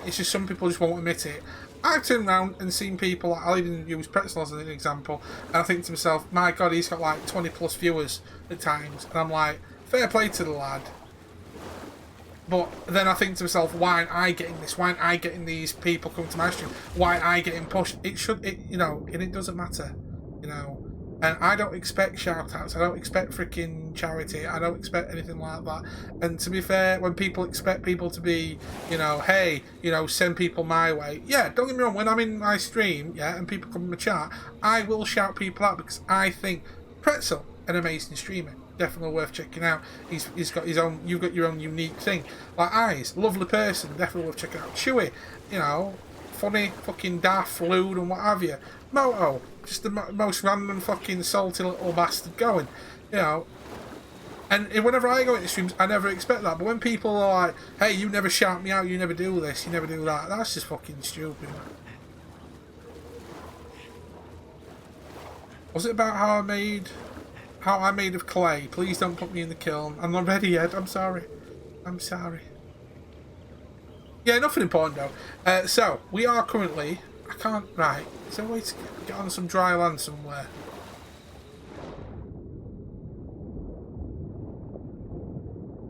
it's just some people just won't admit it. I've turned around and seen people, I'll even use Pretzel as an example, and I think to myself, my God, he's got like 20 plus viewers at times, and I'm like, fair play to the lad. But then I think to myself, why aren't I getting this? Why aren't I getting these people coming to my stream? Why aren't I getting pushed? You know, and it doesn't matter, you know. And I don't expect shout-outs. I don't expect freaking charity. I don't expect anything like that. And to be fair, when people expect people to be, you know, hey, you know, send people my way. Yeah, don't get me wrong. When I'm in my stream, yeah, and people come in the chat, I will shout people out because I think Pretzel, an amazing streamer. Definitely worth checking out. He's got his own. You've got your own unique thing. Like Eyes, lovely person. Definitely worth checking out. Chewy, you know, funny fucking daft, lewd and what have you. Moto, just the most random fucking salty little bastard going. You know. And whenever I go into streams, I never expect that. But when people are like, "Hey, you never shout me out. You never do this. You never do that," that's just fucking stupid. Was it about how I made of clay? Please don't put me in the kiln. I'm not ready yet. I'm sorry. I'm sorry. Yeah, nothing important though. So, we are currently... I can't... Right. Is there a way to get on some dry land somewhere?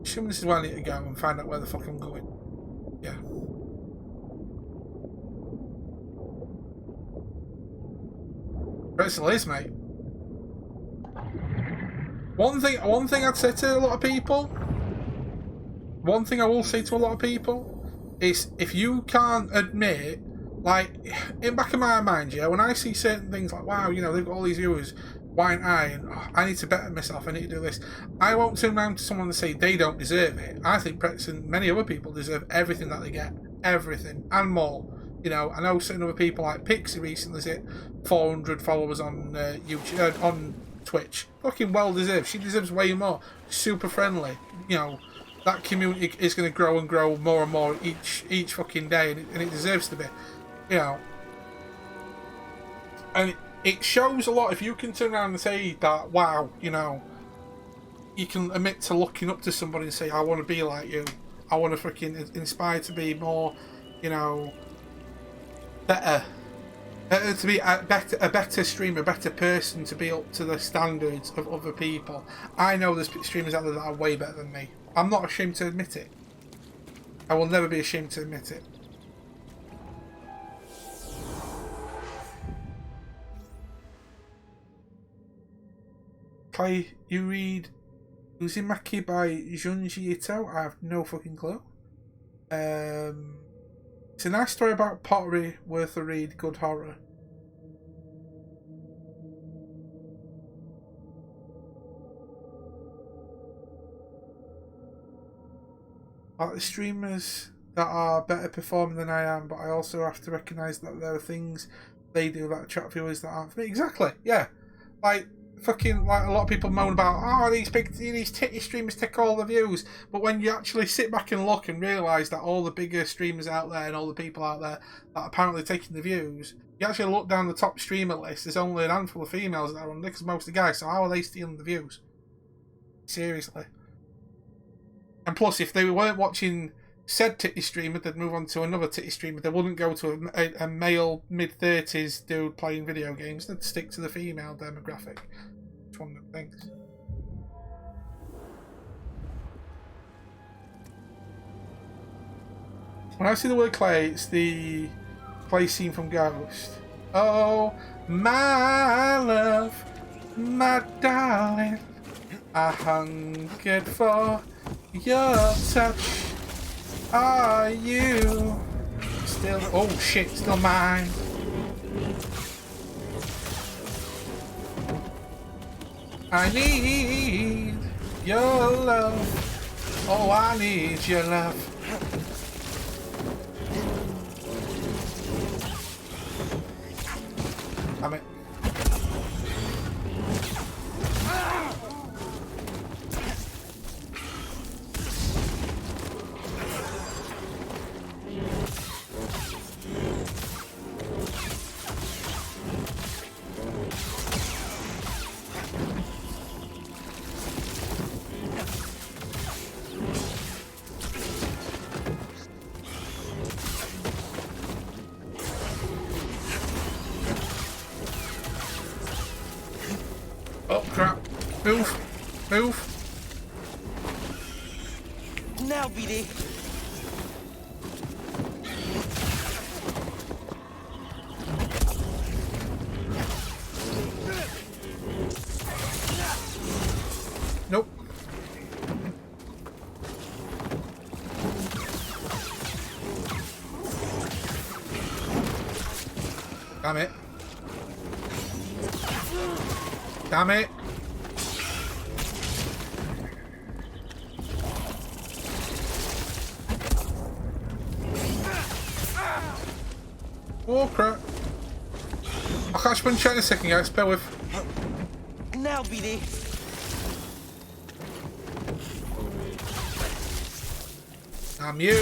Assuming this is where I need to go and find out where the fuck I'm going. Yeah. Pretzel is, mate. One thing I'd say to a lot of people, one thing I will say to a lot of people, is if you can't admit, like, in back of my mind, yeah, when I see certain things like, wow, you know, they've got all these viewers, why aren't I? And oh, I need to better myself, I need to do this. I won't turn around to someone and say they don't deserve it. I think Pretz and many other people deserve everything that they get. Everything. And more. You know, I know certain other people like Pixie recently hit 400 followers on YouTube, on Twitch. Fucking well deserved. She deserves way more. Super friendly. You know, that community is going to grow and grow more and more each fucking day, and it deserves to be. You know, and it shows a lot if you can turn around and say that, wow, you know, you can admit to looking up to somebody and say, I want to be like you. I want to freaking inspire to be more, you know, better. To be a better streamer, a better person, to be up to the standards of other people. I know there's streamers out there that are way better than me. I'm not ashamed to admit it. I will never be ashamed to admit it. Play, you read Uzumaki by Junji Ito? I have no fucking clue. It's a nice story about pottery, worth a read, good horror. Like the streamers that are better performing than I am, but I also have to recognise that there are things they do that attract viewers that aren't for me. Exactly, yeah. Like, fucking, like a lot of people moan about, oh, these titty streamers take all the views, but when you actually sit back and look and realise that all the bigger streamers out there and all the people out there that are apparently taking the views, you actually look down the top streamer list, there's only a handful of females that are on there because most of the guys, so how are they stealing the views? Seriously. And plus, if they weren't watching said titty streamer, they'd move on to another titty streamer. They wouldn't go to a male mid-30s dude playing video games. They'd stick to the female demographic. It's one of the things. When I see the word clay, it's the play scene from Ghost. Oh, my love, my darling, I hungered for your touch. Are you still... Oh shit, still mine. I need your love. Oh, I need your love. Damn it. Oh crap! Move! Move! Now, BD. Nope. Damn it. Damn it. Oh crap. I'll catch punch in a second, guys. Bear with. Now, BD. Damn you.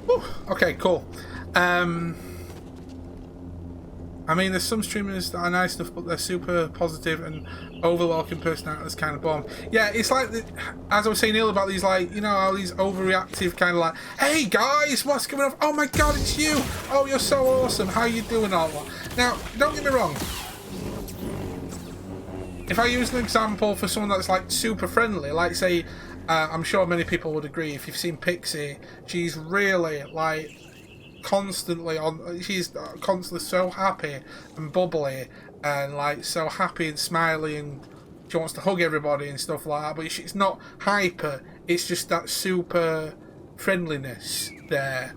Whew. Okay, cool. I mean, there's some streamers that are nice stuff, but they're super positive and overlooking personality that's kind of bomb. Yeah, it's like, as I was saying earlier about these, like, you know, all these overreactive kind of like, hey guys, what's going on? Oh my god, it's you! Oh, you're so awesome. How you doing? All that. Now, don't get me wrong. If I use an example for someone that's like super friendly, like say, I'm sure many people would agree, if you've seen Pixie, she's really like constantly so happy and bubbly and like so happy and smiley, and she wants to hug everybody and stuff like that, but she's not hyper, it's just that super friendliness there.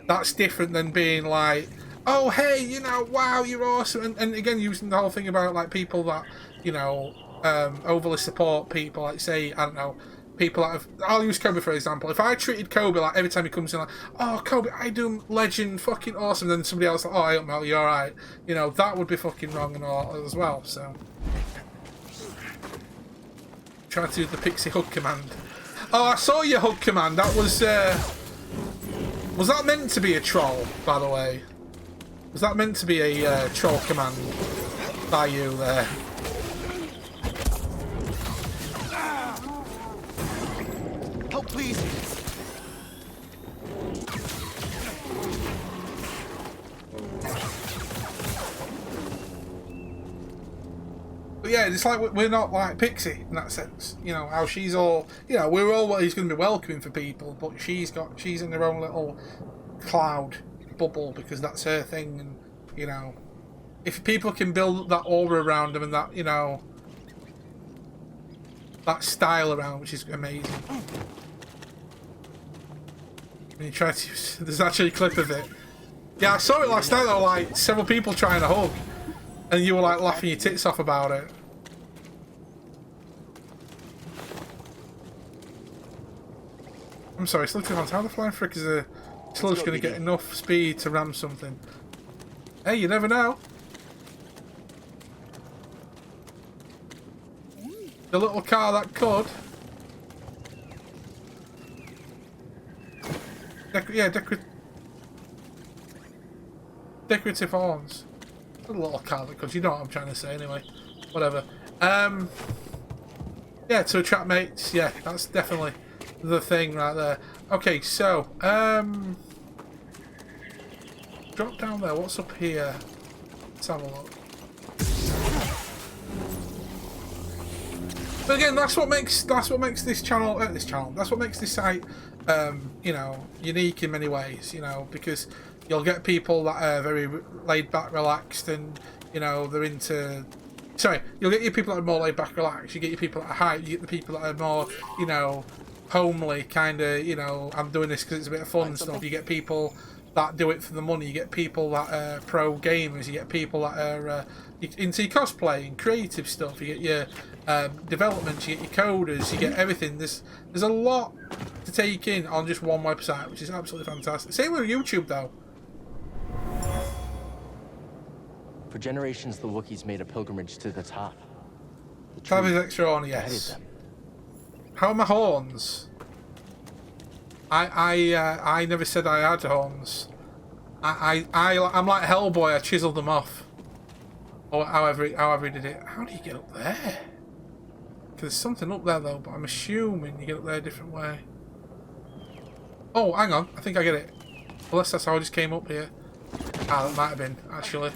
That's different than being like, oh hey, you know, wow, you're awesome, and again using the whole thing about like people that, you know, overly support people, like say, I don't know, people that have, I'll use Kobe for example. If I treated Kobe like every time he comes in like, oh Kobe, I do legend, fucking awesome, then somebody else like, oh I don't know, you're alright, you know, that would be fucking wrong and all as well. So try to do the Pixie hug command. Oh, I saw your hug command. That was that meant to be a troll, by the way? Was that meant to be a troll command by you there? Help, please. But yeah, it's like we're not like Pixie in that sense. You know, how she's all, you know, we're always going to be welcoming for people, but she's in her own little cloud bubble because that's her thing. And, you know, if people can build that aura around them and that, you know, that style around, which is amazing. When you try to use, there's actually a clip of it. Yeah, I saw it last night though, like several people trying to hug, and you were like laughing your tits off about it. I'm sorry, Slippery Hands, how the flying frick is a sludge going to get enough speed to ram something? Hey, you never know. The little car that could. Yeah, decorative horns. A little car that could. You know what I'm trying to say anyway. Whatever. Yeah, to attract mates. Yeah, that's definitely the thing right there. Okay, so drop down there. What's up here? Let's have a look. But again, that's what makes this channel, that's what makes this site, you know, unique in many ways, you know, because you'll get people that are very laid back, relaxed, and, you know, they're into, sorry, you'll get your people that are more laid back, relaxed, you get your people that are hype, you get the people that are more, you know, homely, kind of, you know, I'm doing this because it's a bit of fun and stuff. You get people that do it for the money, you get people that are pro gamers, you get people that are into cosplay and creative stuff, you get your development, you get your coders, you get everything. There's a lot to take in on just one website, which is absolutely fantastic. Same with YouTube though. For generations, the Wookiees made a pilgrimage to the top. Taavi's extra horn, yes. How are my horns? I never said I had horns. I'm like Hellboy. I chiseled them off, or however he did it. How do you get up there? Because there's something up there though, but I'm assuming you get up there a different way. Oh, hang on. I think I get it. Unless that's how I just came up here. Ah, that might have been, actually.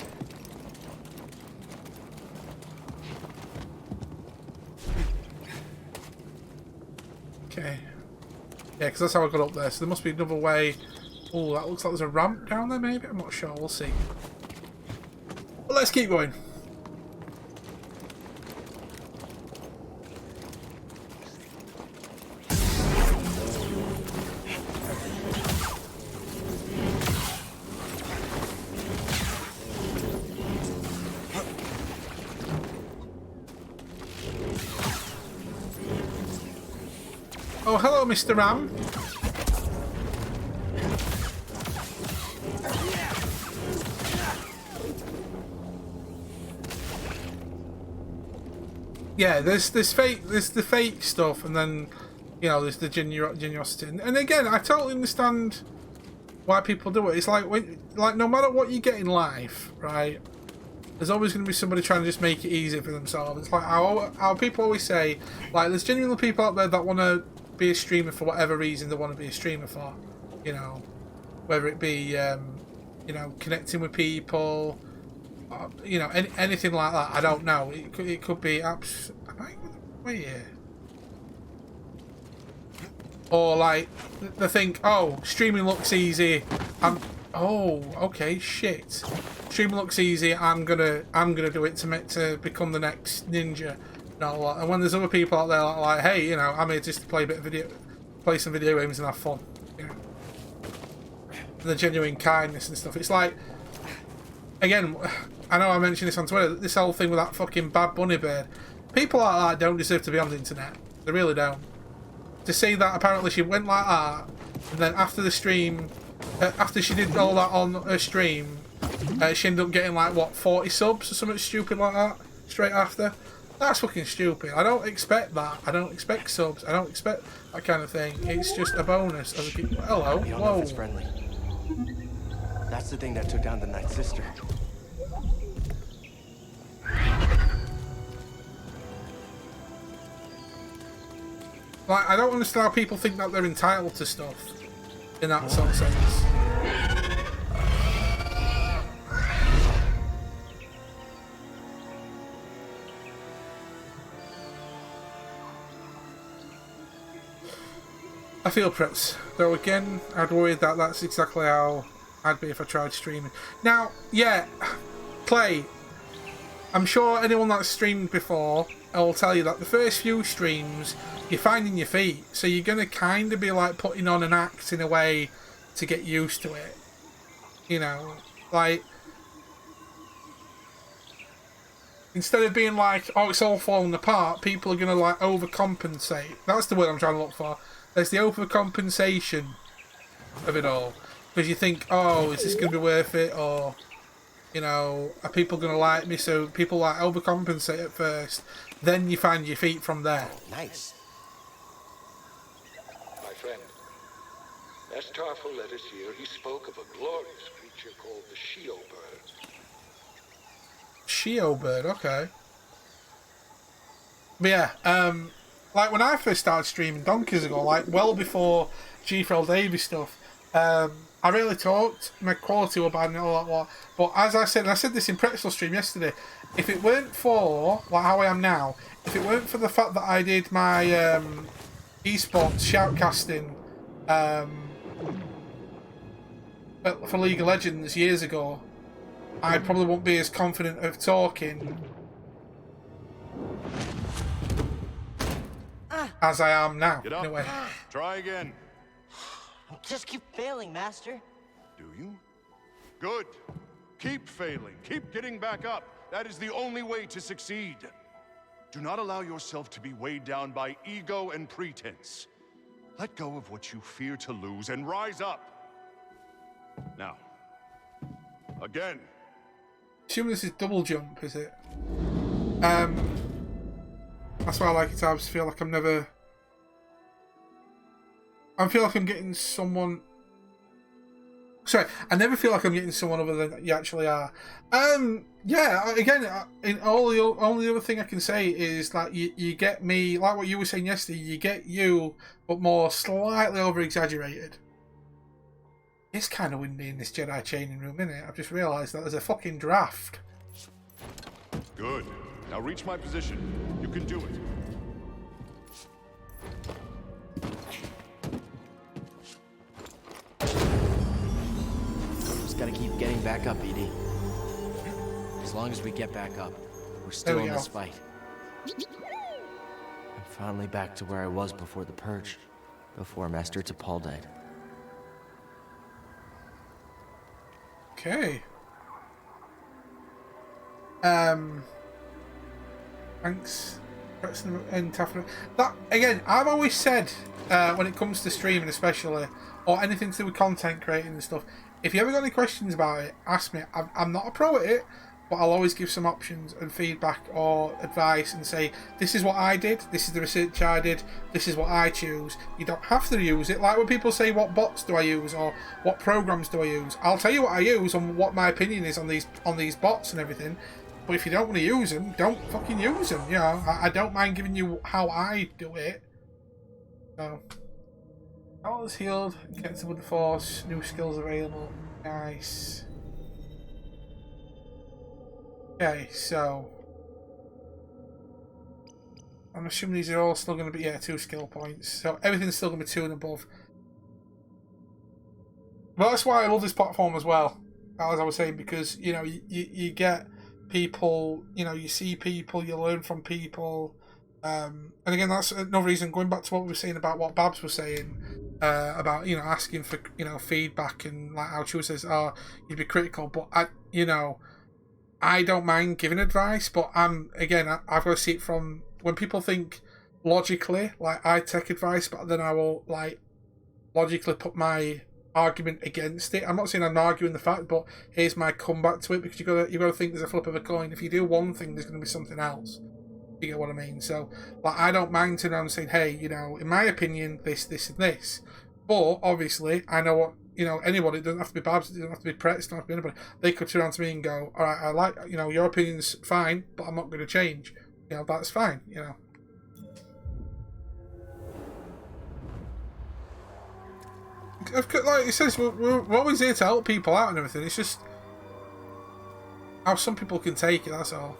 Okay. Yeah, because that's how I got up there. So there must be another way. Oh, that looks like there's a ramp down there, maybe? I'm not sure. We'll see. But let's keep going. Oh, hello, Mr. Ram. Yeah, there's the fake stuff, and then you know there's the genuosity. And again, I totally understand why people do it. It's like no matter what you get in life, right? There's always going to be somebody trying to just make it easy for themselves. It's like how people always say, like, there's genuinely people out there that want to be a streamer for whatever reason they want to be a streamer for, you know, whether it be you know, connecting with people, you know, anything like that. I don't know. It could be wait here. Or like they think, oh, streaming looks easy. Oh, okay, shit. Streaming looks easy. I'm gonna do it to become the next ninja. No, and when there's other people out there like, hey, you know, I'm here just to play some video games and have fun. You know, and the genuine kindness and stuff. It's like, again, I know I mentioned this on Twitter. This whole thing with that fucking Bad Bunny bird. People like that don't deserve to be on the internet. They really don't. To say that apparently she went like that, and then after the stream, after she did all that on her stream, she ended up getting like what 40 subs or something stupid like that straight after. That's fucking stupid. I don't expect that. I don't expect subs. I don't expect that kind of thing. It's just a bonus. Other people. Hello. We don't know if it's friendly. That's the thing that took down the Night Sister. Like, I don't understand how people think that they're entitled to stuff in that sort of sense. I feel Pritz. Though again, I'd worry that that's exactly how I'd be if I tried streaming. Now, yeah, Clay, I'm sure anyone that's streamed before will tell you that the first few streams, you're finding your feet. So you're going to kind of be like putting on an act in a way to get used to it. You know, like, instead of being like, oh, it's all falling apart, people are going to like overcompensate. That's the word I'm trying to look for. There's the overcompensation of it all. Because you think, oh, is this going to be worth it? Or, you know, are people going to like me? So people like overcompensate at first. Then you find your feet from there. Nice. My friend, as Tarful led us here, he spoke of a glorious creature called the Shio bird. Shio bird, okay. But yeah, like when I first started streaming donkeys ago, like well before G-Frel Davy stuff, I really talked, my quality were bad and all that lot. But as I said, and I said this in Pretzel stream yesterday, if it weren't for, like how I am now, if it weren't for the fact that I did my esports shoutcasting for League of Legends years ago, I probably won't be as confident of talking as I am now. Get up. In a way. Try again. Just keep failing, Master. Do you? Good. Keep failing. Keep getting back up. That is the only way to succeed. Do not allow yourself to be weighed down by ego and pretense. Let go of what you fear to lose and rise up. Now, again. Assuming this is double jump, is it? That's why I like it. I just feel like I'm never. I feel like I'm getting someone. Sorry, I never feel like I'm getting someone other than you actually are. Yeah. Again, in only other thing I can say is that you get me, like what you were saying yesterday. You get you, but more slightly over exaggerated. It's kind of windy in this Jedi chaining room, isn't it? I've just realised that there's a fucking draft. Good. Now reach my position. You can do it. Just gotta keep getting back up, ED. As long as we get back up, we're still in this fight. I'm finally back to where I was before the purge, before Master T'Pol died. Okay. Thanks. And that again, I've always said when it comes to streaming, especially, or anything to do with content creating and stuff, if you ever got any questions about it, ask me. I'm not a pro at it, but I'll always give some options and feedback or advice and say, this is what I did, this is the research I did, this is what I choose. You don't have to use it. Like when people say, what bots do I use or what programs do I use? I'll tell you what I use and what my opinion is on these bots and everything. But if you don't want to use them, don't fucking use them. You know, I don't mind giving you how I do it. So, all is healed, gets with the force, new skills available. Nice. Okay, so I'm assuming these are all still going to be 2 skill points. So everything's still going to be 2 and above. But that's why I love this platform as well, as I was saying, because you know you get people, you know, you see people, you learn from people, and again that's another reason. Going back to what we were saying about what Babs was saying about, you know, asking for, you know, feedback and like how she says, "Oh, you'd be critical," but I don't mind giving advice, but I've got to see it from when people think logically. Like I take advice, but then I will like logically put my argument against it. I'm not saying I'm arguing the fact, but here's my comeback to it, because you got to think there's a flip of a coin. If you do one thing, there's going to be something else. You get what I mean? So like I don't mind turning around and saying, hey, you know, in my opinion, this, and this. But obviously, I know what. You know, anybody, it doesn't have to be Babs, it doesn't have to be Pretz, it doesn't have to be anybody. They could turn around to me and go, all right, I like, you know, your opinion's fine, but I'm not going to change. You know, that's fine, you know. Like it says, we're always here to help people out and everything. It's just how some people can take it, that's all.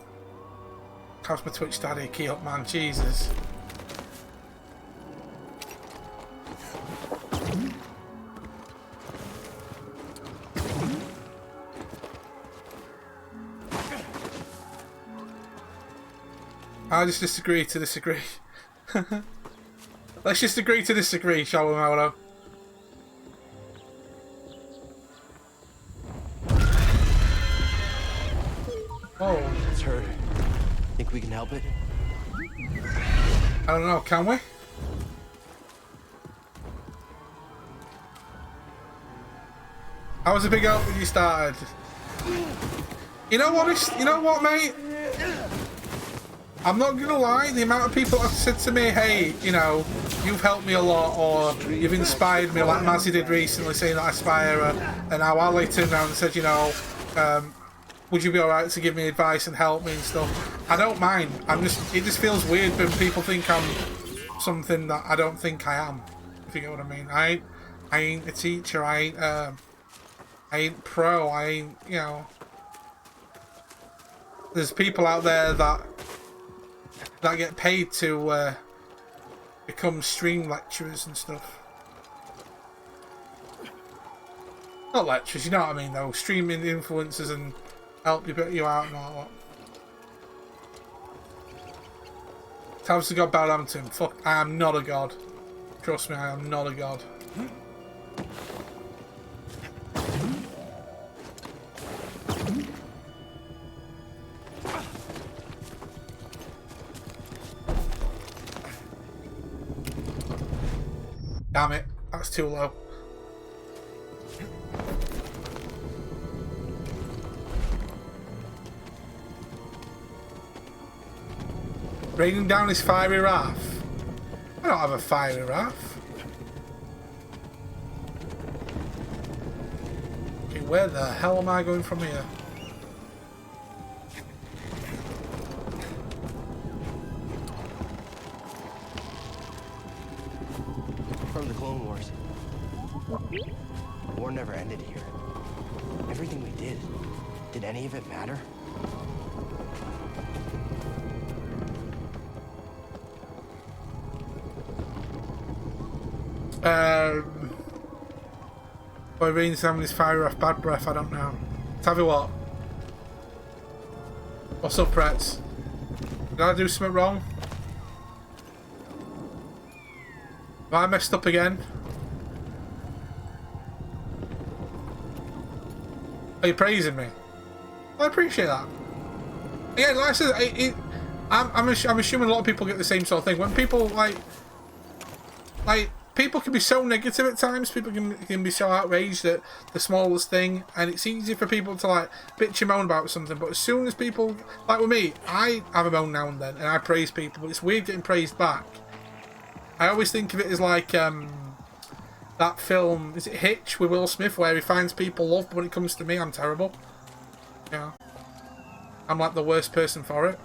How's my Twitch daddy? Key up, man, Jesus. I just disagree to disagree. Let's just agree to disagree, shall we, Mauro? Oh. It's hurt. Think we can help it? I don't know, can we? I was a big help when you started. You know what, mate? I'm not gonna lie, the amount of people have said to me, hey, you know, you've helped me a lot, or you've inspired me, like Mazzy did recently, saying that I inspire her, and now Ali turned around and said, you know, would you be alright to give me advice and help me and stuff? I don't mind. It just feels weird when people think I'm something that I don't think I am, if you get what I mean. I ain't a teacher, I ain't pro, I ain't, you know. There's people out there that get paid to become stream lecturers and stuff. Not lecturers, you know what I mean though. Streaming influencers and help you out and all that. Times to God Balampton. Fuck, I am not a god. Trust me, I am not a god. Damn it, that's too low. Raining down his fiery wrath. I don't have a fiery wrath. Okay, where the hell am I going from here? From the Clone Wars. war never ended here. Everything we did any of it matter? Boy, Rain's having his fire off bad breath, I don't know. Taavi, what? What's up, Pretz? Did I do something wrong? Have I messed up again? Are you praising me? I appreciate that. Yeah, like I said, I'm assuming a lot of people get the same sort of thing. When people like people can be so negative at times. People can be so outraged at the smallest thing, and it's easy for people to like bitch and moan about something. But as soon as people, like with me, I have a moan now and then, and I praise people. But it's weird getting praised back. I always think of it as like that film, is it Hitch with Will Smith, where he finds people love, but when it comes to me, I'm terrible. Yeah, I'm like the worst person for it.